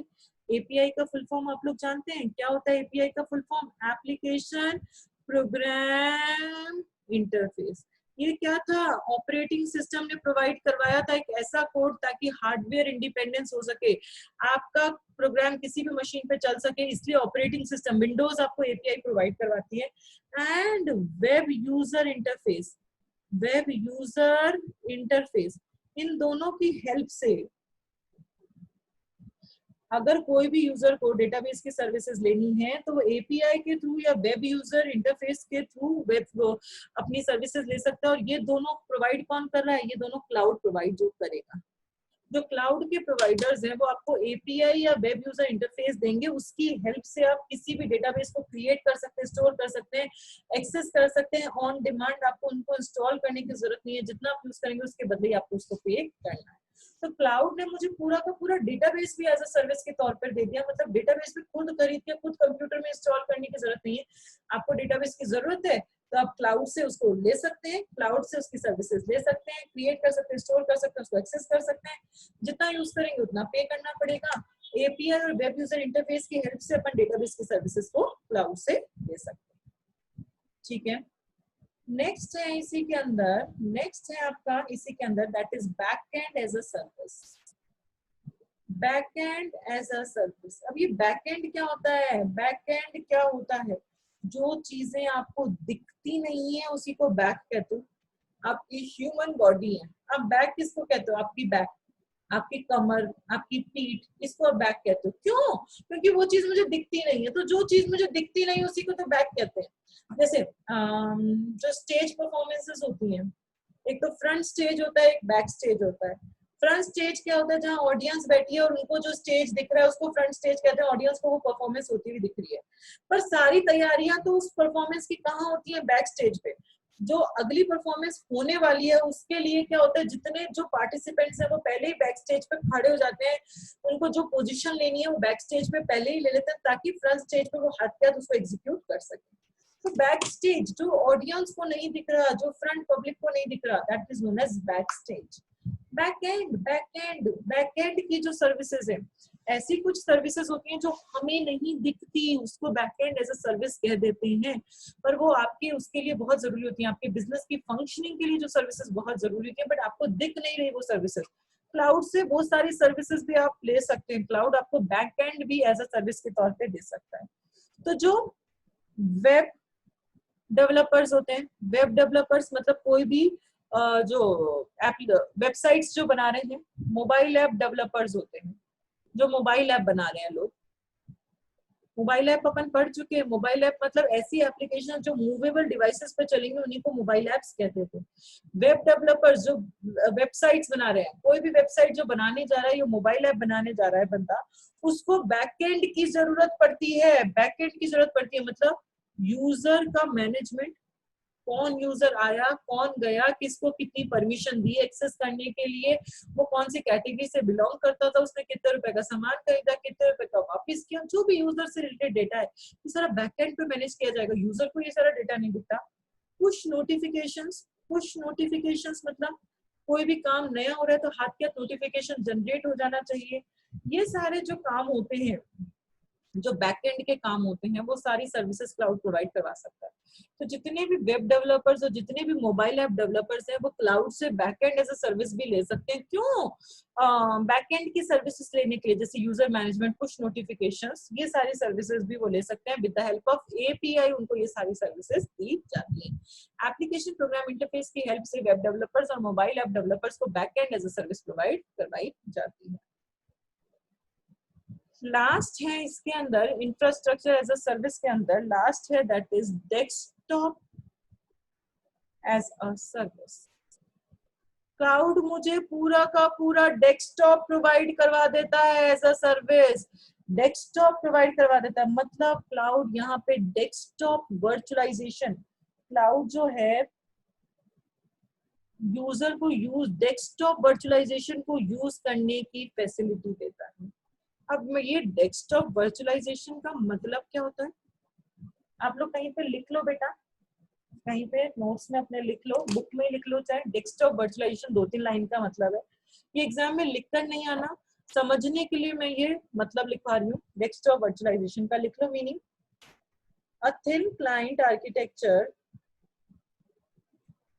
API का फुल फॉर्म आप लोग जानते हैं क्या होता है? एपीआई का full form application program interface. ये क्या था? ऑपरेटिंग सिस्टम ने प्रोवाइड करवाया था एक ऐसा कोड ताकि हार्डवेयर इंडिपेंडेंस हो सके, आपका प्रोग्राम किसी भी मशीन पे चल सके, इसलिए ऑपरेटिंग सिस्टम विंडोज आपको एपीआई प्रोवाइड करवाती है। And web user interface, web user interface, इन दोनों की हेल्प से अगर कोई भी यूजर को डेटाबेस की सर्विसेज लेनी है तो वो एपीआई के थ्रू या वेब यूजर इंटरफेस के थ्रू वेब अपनी सर्विसेज ले सकता है। और ये दोनों प्रोवाइड कौन कर रहा है? ये दोनों क्लाउड प्रोवाइड जो करेगा। जो क्लाउड के प्रोवाइडर्स हैं वो आपको एपीआई या वेब यूजर इंटरफेस देंगे, उसकी हेल्प से आप किसी भी डेटाबेस को क्रिएट कर सकते हैं, स्टोर कर सकते हैं, एक्सेस कर सकते हैं ऑन डिमांड। आपको उनको इंस्टॉल करने की जरूरत नहीं है, जितना आप यूज करेंगे उसके बदले आपको उसको पे करना है। तो क्लाउड ने मुझे पूरा का पूरा डेटाबेस भी एज अ सर्विस के तौर पर दे दिया। मतलब डेटाबेस भी खुद खरीद के खुद कंप्यूटर में इंस्टॉल करने की जरूरत नहीं है। आपको डेटाबेस की जरूरत है तो आप क्लाउड से उसको ले सकते हैं, क्लाउड से उसकी सर्विसेज ले सकते हैं, क्रिएट कर सकते हैं, स्टोर कर सकते हैं, उसको एक्सेस कर सकते हैं। जितना यूज करेंगे उतना पे करना पड़ेगा। एपीआई और वेब यूजर इंटरफेस की हेल्प से अपन डेटाबेस की सर्विसेज को क्लाउड से ले सकते हैं। ठीक है, नेक्स्ट है इसी के अंदर, नेक्स्ट है आपका इसी के अंदर that is backend as a service. Backend as a service. अब ये बैकएंड क्या होता है? बैकएंड क्या होता है? जो चीजें आपको दिखती नहीं है उसी को बैक कहते हो। आपकी ह्यूमन बॉडी है, आप बैक किसको कहते हो? आपकी बैक, आपकी कमर, आपकी पीठ, इसको बैक कहते हो। क्यों? क्योंकि वो चीज मुझे दिखती नहीं है। तो जो चीज मुझे दिखती नहीं उसी को तो बैक कहते हैं। जैसे जो स्टेज परफॉर्मेंसेस होती हैं, एक तो फ्रंट स्टेज होता है, एक बैक स्टेज होता है। फ्रंट स्टेज क्या होता है? जहाँ ऑडियंस बैठी है और उनको जो स्टेज दिख रहा है उसको फ्रंट स्टेज कहते हैं, ऑडियंस को वो परफॉर्मेंस होती हुई दिख रही है। पर सारी तैयारियां तो उस परफॉर्मेंस की कहाँ होती है? बैक स्टेज पे। जो अगली परफॉर्मेंस होने वाली है उसके लिए क्या होता है? जितने जो पार्टिसिपेंट्स हैं वो पहले ही बैक स्टेज पे खड़े हो जाते हैं, उनको जो पोजीशन लेनी है वो बैक स्टेज पे पहले ही ले लेते हैं ताकि फ्रंट स्टेज पे वो हाथ के हाथ उसको एग्जीक्यूट कर सके। तो बैक स्टेज जो ऑडियंस को नहीं दिख रहा, जो फ्रंट पब्लिक को नहीं दिख रहा, that is known as back stage. Backend, backend, backend की जो सर्विसेज है, ऐसी कुछ सर्विसेज होती हैं जो हमें नहीं दिखती, उसको बैकएंड एज अ सर्विस कह देते हैं, पर वो आपके उसके लिए बहुत जरूरी होती है। आपके बिजनेस की फंक्शनिंग के लिए जो सर्विसेज बहुत जरूरी होती है, बट आपको दिख नहीं रही वो सर्विसेज। क्लाउड से वो सारी सर्विसेज भी आप ले सकते हैं। क्लाउड आपको बैकएंड भी एज अ सर्विस के तौर पे दे सकता है। तो जो वेब डेवलपर्स होते हैं, वेब डेवलपर्स मतलब कोई भी जो वेबसाइट्स जो बना रहे हैं, मोबाइल ऐप डेवलपर्स होते हैं, जो मोबाइल ऐप बना रहे हैं लोग। मोबाइल ऐप अपन पढ़ चुके हैं। मोबाइल ऐप मतलब ऐसी एप्लीकेशन जो मूवेबल डिवाइसेस पे चलेंगे उन्हीं को मोबाइल ऐप्स कहते थे। वेब डेवलपर्स जो वेबसाइट्स बना रहे हैं, कोई भी वेबसाइट जो बनाने जा रहा है, ये मोबाइल ऐप बनाने जा रहा है बंदा, उसको बैकएंड की जरूरत पड़ती है। बैकएंड की जरूरत पड़ती है मतलब यूजर का मैनेजमेंट, कौन यूजर आया, कौन गया, किसको कितनी परमिशन दी एक्सेस करने के लिए, वो कौन सी कैटेगरी से बिलोंग करता था, उसने कितने रुपए का सामान खरीदा, कितने रुपए का वापस किया, जो भी यूजर से रिलेटेड डेटा है ये सारा बैकएंड पे मैनेज किया जाएगा। यूजर को ये सारा डेटा नहीं दिखता। पुश नोटिफिकेशंस, पुश नोटिफिकेशंस मतलब कोई भी काम नया हो रहा है तो हाथ के हाथ नोटिफिकेशन जनरेट हो जाना चाहिए। ये सारे जो काम होते हैं, जो बैकएंड के काम होते हैं, वो सारी सर्विसेज क्लाउड प्रोवाइड करवा सकता है। तो जितने भी वेब डेवलपर्स और जितने भी मोबाइल ऐप डेवलपर्स हैं वो क्लाउड से बैकएंड एज अ सर्विस भी ले सकते हैं। क्यों? बैकएंड की सर्विसेज लेने के लिए, जैसे यूजर मैनेजमेंट, पुश नोटिफिकेशंस, ये सारी सर्विसेज भी वो ले सकते हैं। With the help of API उनको ये सारी सर्विसेज दी जाती है। एप्लीकेशन प्रोग्राम इंटरफेस की हेल्प से वेब डेवलपर्स और मोबाइल ऐप डेवलपर्स को backend as a service provide करवाई जाती है। लास्ट है इसके अंदर इंफ्रास्ट्रक्चर एज अ सर्विस के अंदर, लास्ट है that is desktop as a service. Cloud मुझे पूरा का पूरा डेस्कटॉप प्रोवाइड करवा देता है as a service. Desktop provide करवा देता है मतलब क्लाउड यहाँ पे डेस्कटॉप वर्चुअलाइजेशन, क्लाउड जो है यूजर को यूज डेस्कटॉप वर्चुअलाइजेशन को यूज करने की फैसिलिटी देता है। अब मैं ये डेस्कटॉप वर्चुअलाइजेशन का मतलब क्या होता है, आप लोग कहीं पे लिख लो बेटा, कहीं पे नोट्स में अपने लिख लो, बुक में लिख लो, चाहे डेस्कटॉप वर्चुअलाइजेशन 2-3 लाइन का मतलब है। ये एग्जाम में लिखकर नहीं आना, समझने के लिए मैं ये मतलब लिखवा रही हूँ। डेस्कटॉप वर्चुअलाइजेशन का लिख लो meaning, a thin client architecture,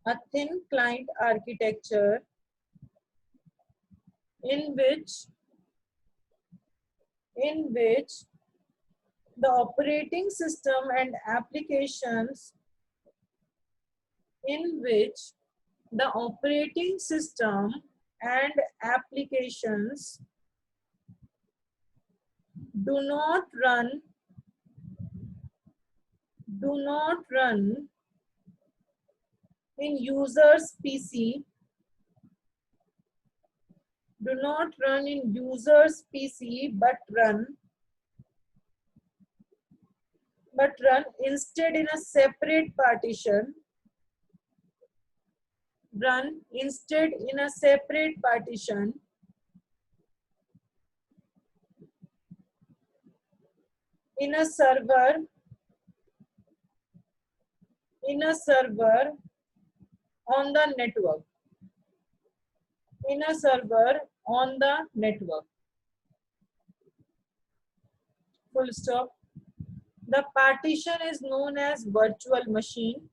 a thin client architecture in which the operating system and applications in which the operating system and applications do not run in users PC, do not run in users PC, but run instead in a separate partition, run instead in a separate partition in a server on the network, in a server on the network, full stop. The partition is known as virtual machine.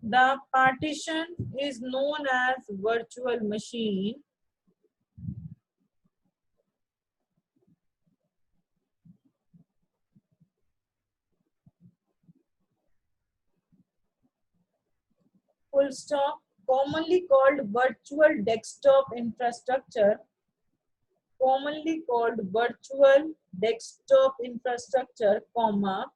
The partition is known as virtual machine. Full stop. Commonly called virtual desktop infrastructure. Commonly called virtual desktop infrastructure, comma,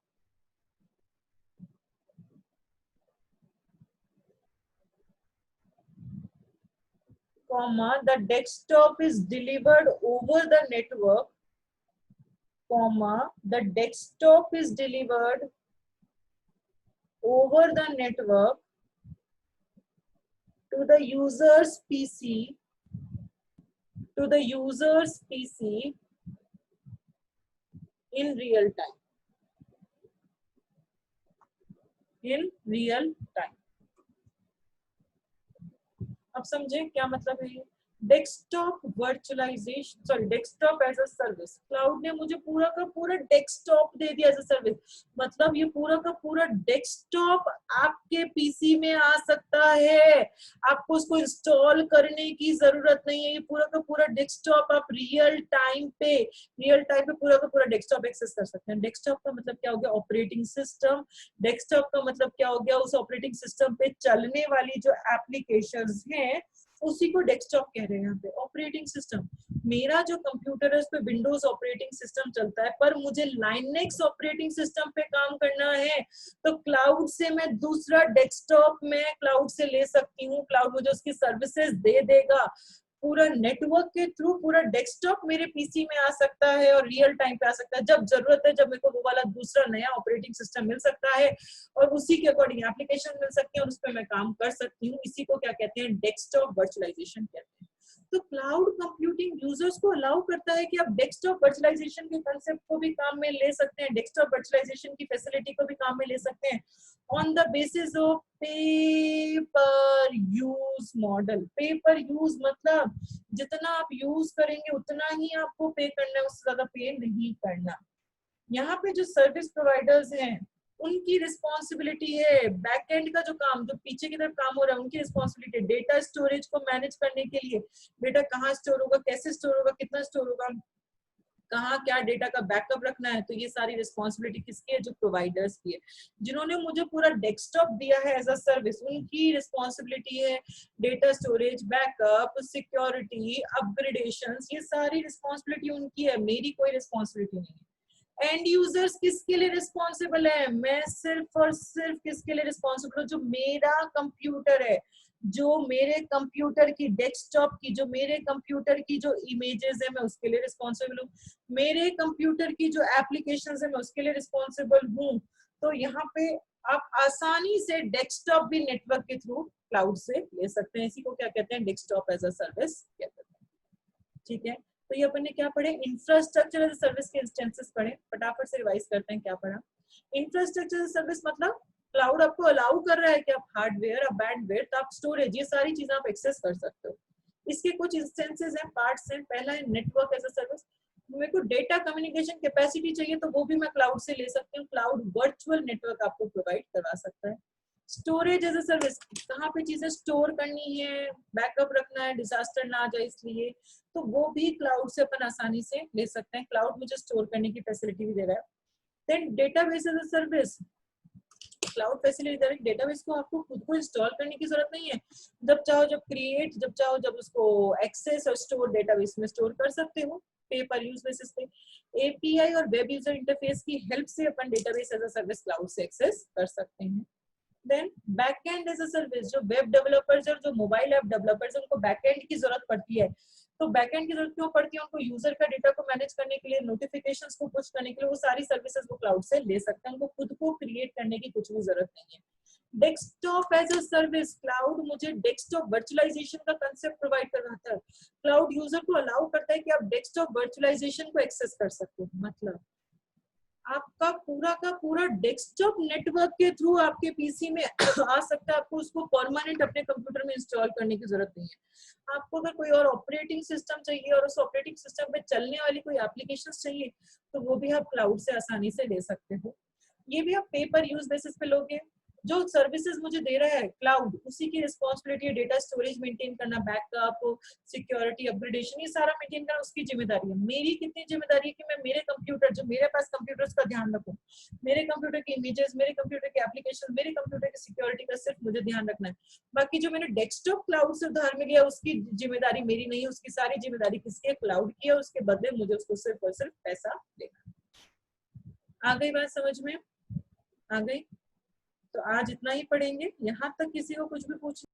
the desktop is delivered over the network, comma, the desktop is delivered over the network to the user's PC, in real time. In real time. अब समझे क्या मतलब है ये desktop virtualization, sorry desktop as a service. Cloud ने मुझे पूरा का पूरा डेस्कटॉप दे दिया एज अ सर्विस, मतलब ये पूरा का पूरा डेस्कटॉप आपके पीसी में आ सकता है, आपको उसको इंस्टॉल करने की जरूरत नहीं है। ये पूरा का पूरा डेस्कटॉप आप रियल टाइम पे पूरा का पूरा डेस्कटॉप एक्सेस कर सकते हैं। डेस्कटॉप का मतलब क्या हो गया, ऑपरेटिंग सिस्टम। डेस्कटॉप का मतलब क्या हो गया, उस ऑपरेटिंग सिस्टम पे चलने वाली जो एप्लीकेशंस हैं उसी को डेस्कटॉप कह रहे हैं। यहाँ पे ऑपरेटिंग सिस्टम, मेरा जो कंप्यूटर है उस पे विंडोज ऑपरेटिंग सिस्टम चलता है, पर मुझे लाइनेक्स ऑपरेटिंग सिस्टम पे काम करना है तो क्लाउड से मैं दूसरा डेस्कटॉप में क्लाउड से ले सकती हूँ। क्लाउड मुझे उसकी सर्विसेज दे देगा, पूरा नेटवर्क के थ्रू पूरा डेस्कटॉप मेरे पीसी में आ सकता है और रियल टाइम पे आ सकता है। जब जरूरत है, जब मेरे को वो वाला दूसरा नया ऑपरेटिंग सिस्टम मिल सकता है और उसी के अकॉर्डिंग एप्लीकेशन मिल सकती है और उस पर मैं काम कर सकती हूँ। इसी को क्या कहते हैं, डेस्कटॉप वर्चुअलाइजेशन कहते हैं। तो क्लाउड कंप्यूटिंग यूजर्स को अलाउ करता है कि आप डेस्कटॉप वर्चुअलाइजेशन के कंसेप्ट को भी काम में ले सकते हैं, डेस्कटॉप वर्चुअलाइजेशन की फैसिलिटी को भी काम में ले सकते हैं ऑन द बेसिस ऑफ पे पर यूज मॉडल। पे पर यूज मतलब जितना आप यूज करेंगे उतना ही आपको पे करना है, उससे ज्यादा पे नहीं करना। यहाँ पे जो सर्विस प्रोवाइडर्स हैं उनकी रिस्पॉन्सिबिलिटी है, बैकएंड का जो काम, जो पीछे की तरफ काम हो रहा है उनकी रिस्पॉन्सिबिलिटी है डेटा स्टोरेज को मैनेज करने के लिए। डेटा कहाँ स्टोर होगा, कैसे स्टोर होगा, कितना स्टोर होगा, कहाँ क्या डेटा का बैकअप रखना है, तो ये सारी रिस्पॉन्सिबिलिटी किसकी है, जो प्रोवाइडर्स की है। जिन्होंने मुझे पूरा डेस्कटॉप दिया है एज अ सर्विस, उनकी रिस्पॉन्सिबिलिटी है data storage, backup, security, upgradation, ये सारी रिस्पॉन्सिबिलिटी उनकी है, मेरी कोई रिस्पॉन्सिबिलिटी नहीं है। एंड यूजर्स किसके लिए रिस्पॉन्सिबल है, मैं सिर्फ और सिर्फ किसके लिए रिस्पॉन्सिबल हूँ, जो मेरा कंप्यूटर है, जो मेरे कंप्यूटर की डेस्कटॉप की, जो मेरे कंप्यूटर की जो इमेजेस है मैं उसके लिए रिस्पॉन्सिबल हूँ, मेरे कंप्यूटर की जो एप्लीकेशंस है मैं उसके लिए रिस्पॉन्सिबल हूँ। तो यहाँ पे आप आसानी से डेस्कटॉप भी नेटवर्क के थ्रू क्लाउड से ले सकते हैं। इसी को क्या कहते हैं, डेस्कटॉप एज अ सर्विस कहते हैं। ठीक है, तो ये अपन ने क्या पढ़े, इंफ्रास्ट्रक्चर एज अ सर्विस के इंस्टेंसेस पढ़े। फटाफट से रिवाइज करते हैं क्या पढ़ा। इंफ्रास्ट्रक्चर एज अ सर्विस मतलब क्लाउड आपको अलाउ कर रहा है कि आप हार्डवेयर, आप बैंडविड्थ, आप स्टोरेज, ये सारी चीजें आप एक्सेस कर सकते हो। इसके कुछ इंस्टेंसेस हैं, पार्ट्स हैं। पहला है नेटवर्क एज अ सर्विस। मेरे को डेटा कम्युनिकेशन कैपेसिटी चाहिए तो वो भी मैं क्लाउड से ले सकती हूँ। क्लाउड वर्चुअल नेटवर्क आपको प्रोवाइड करवा सकता है। स्टोरेज एज अ सर्विस, कहाँ पे चीजें स्टोर करनी है, बैकअप रखना है, डिजास्टर ना आ जाए इसलिए, तो वो भी क्लाउड से अपन आसानी से ले सकते हैं। क्लाउड मुझे स्टोर करने की फैसिलिटी भी दे रहा है। Then database as a service, cloud facility दे रहा है। डेटाबेस को आपको खुद को इंस्टॉल करने की जरूरत नहीं है। जब चाहो जब क्रिएट, जब चाहो जब उसको एक्सेस और स्टोर डेटाबेस में स्टोर कर सकते हो पे पर यूज बेसिस पे। एपीआई और वेब यूजर इंटरफेस की हेल्प से अपन database as a service cloud से एक्सेस कर सकते हैं। Then backend as a service, जो वेब डेवलपर्स और जो मोबाइल ऐप डेवलपर्स उनको बैकएंड की जरूरत पड़ती है। तो बैकएंड की जरूरत क्यों पड़ती है, उनको यूजर का डेटा को मैनेज करने के लिए, नोटिफिकेशंस को पुश करने के लिए, वो सारी सर्विसेज वो क्लाउड से ले सकते हैं। उनको खुद को क्रिएट करने की कुछ भी जरूरत नहीं है। Desktop as a service, cloud मुझे डेस्कटॉप वर्चुअलाइजेशन का कंसेप्ट प्रोवाइड करवाता है। क्लाउड यूजर को अलाउ करता है कि आप डेस्कटॉप वर्चुअलाइजेशन को एक्सेस कर सकते हो। मतलब आपका पूरा का पूरा डेस्कटॉप नेटवर्क के थ्रू आपके पीसी में आ सकता है। आपको उसको परमानेंट अपने कंप्यूटर में इंस्टॉल करने की जरूरत नहीं है। आपको अगर कोई और ऑपरेटिंग सिस्टम चाहिए और उस ऑपरेटिंग सिस्टम पे चलने वाली कोई एप्लीकेशन चाहिए तो वो भी आप क्लाउड से आसानी से ले सकते हो। ये भी आप पे पर यूज बेसिस पे लोगे। जो सर्विसेज मुझे दे रहा है क्लाउड, उसी की रिस्पॉन्सिबिलिटी है। डेटा स्टोरेज मेंटेन करना, बैकअप, सिक्योरिटी, अपग्रेडेशन, ये सारा मेंटेन करना उसकी जिम्मेदारी है। मेरी कितनी जिम्मेदारी है कि मैं मेरे कंप्यूटर, जो मेरे पास कंप्यूटर्स का ध्यान रखूं, मेरे कंप्यूटर की इमेजेस, मेरे कंप्यूटर के एप्लीकेशन, मेरे कंप्यूटर की सिक्योरिटी का सिर्फ मुझे ध्यान रखना है। बाकी जो मैंने डेस्कटॉप क्लाउड से उधार में लिया उसकी जिम्मेदारी मेरी नहीं है। उसकी सारी जिम्मेदारी किसकी है, क्लाउड की है। उसके बदले मुझे उसको सिर्फ और सिर्फ पैसा देना। आ गई बात समझ में? आ गई? तो आज इतना ही पढ़ेंगे। यहाँ तक किसी को कुछ भी पूछना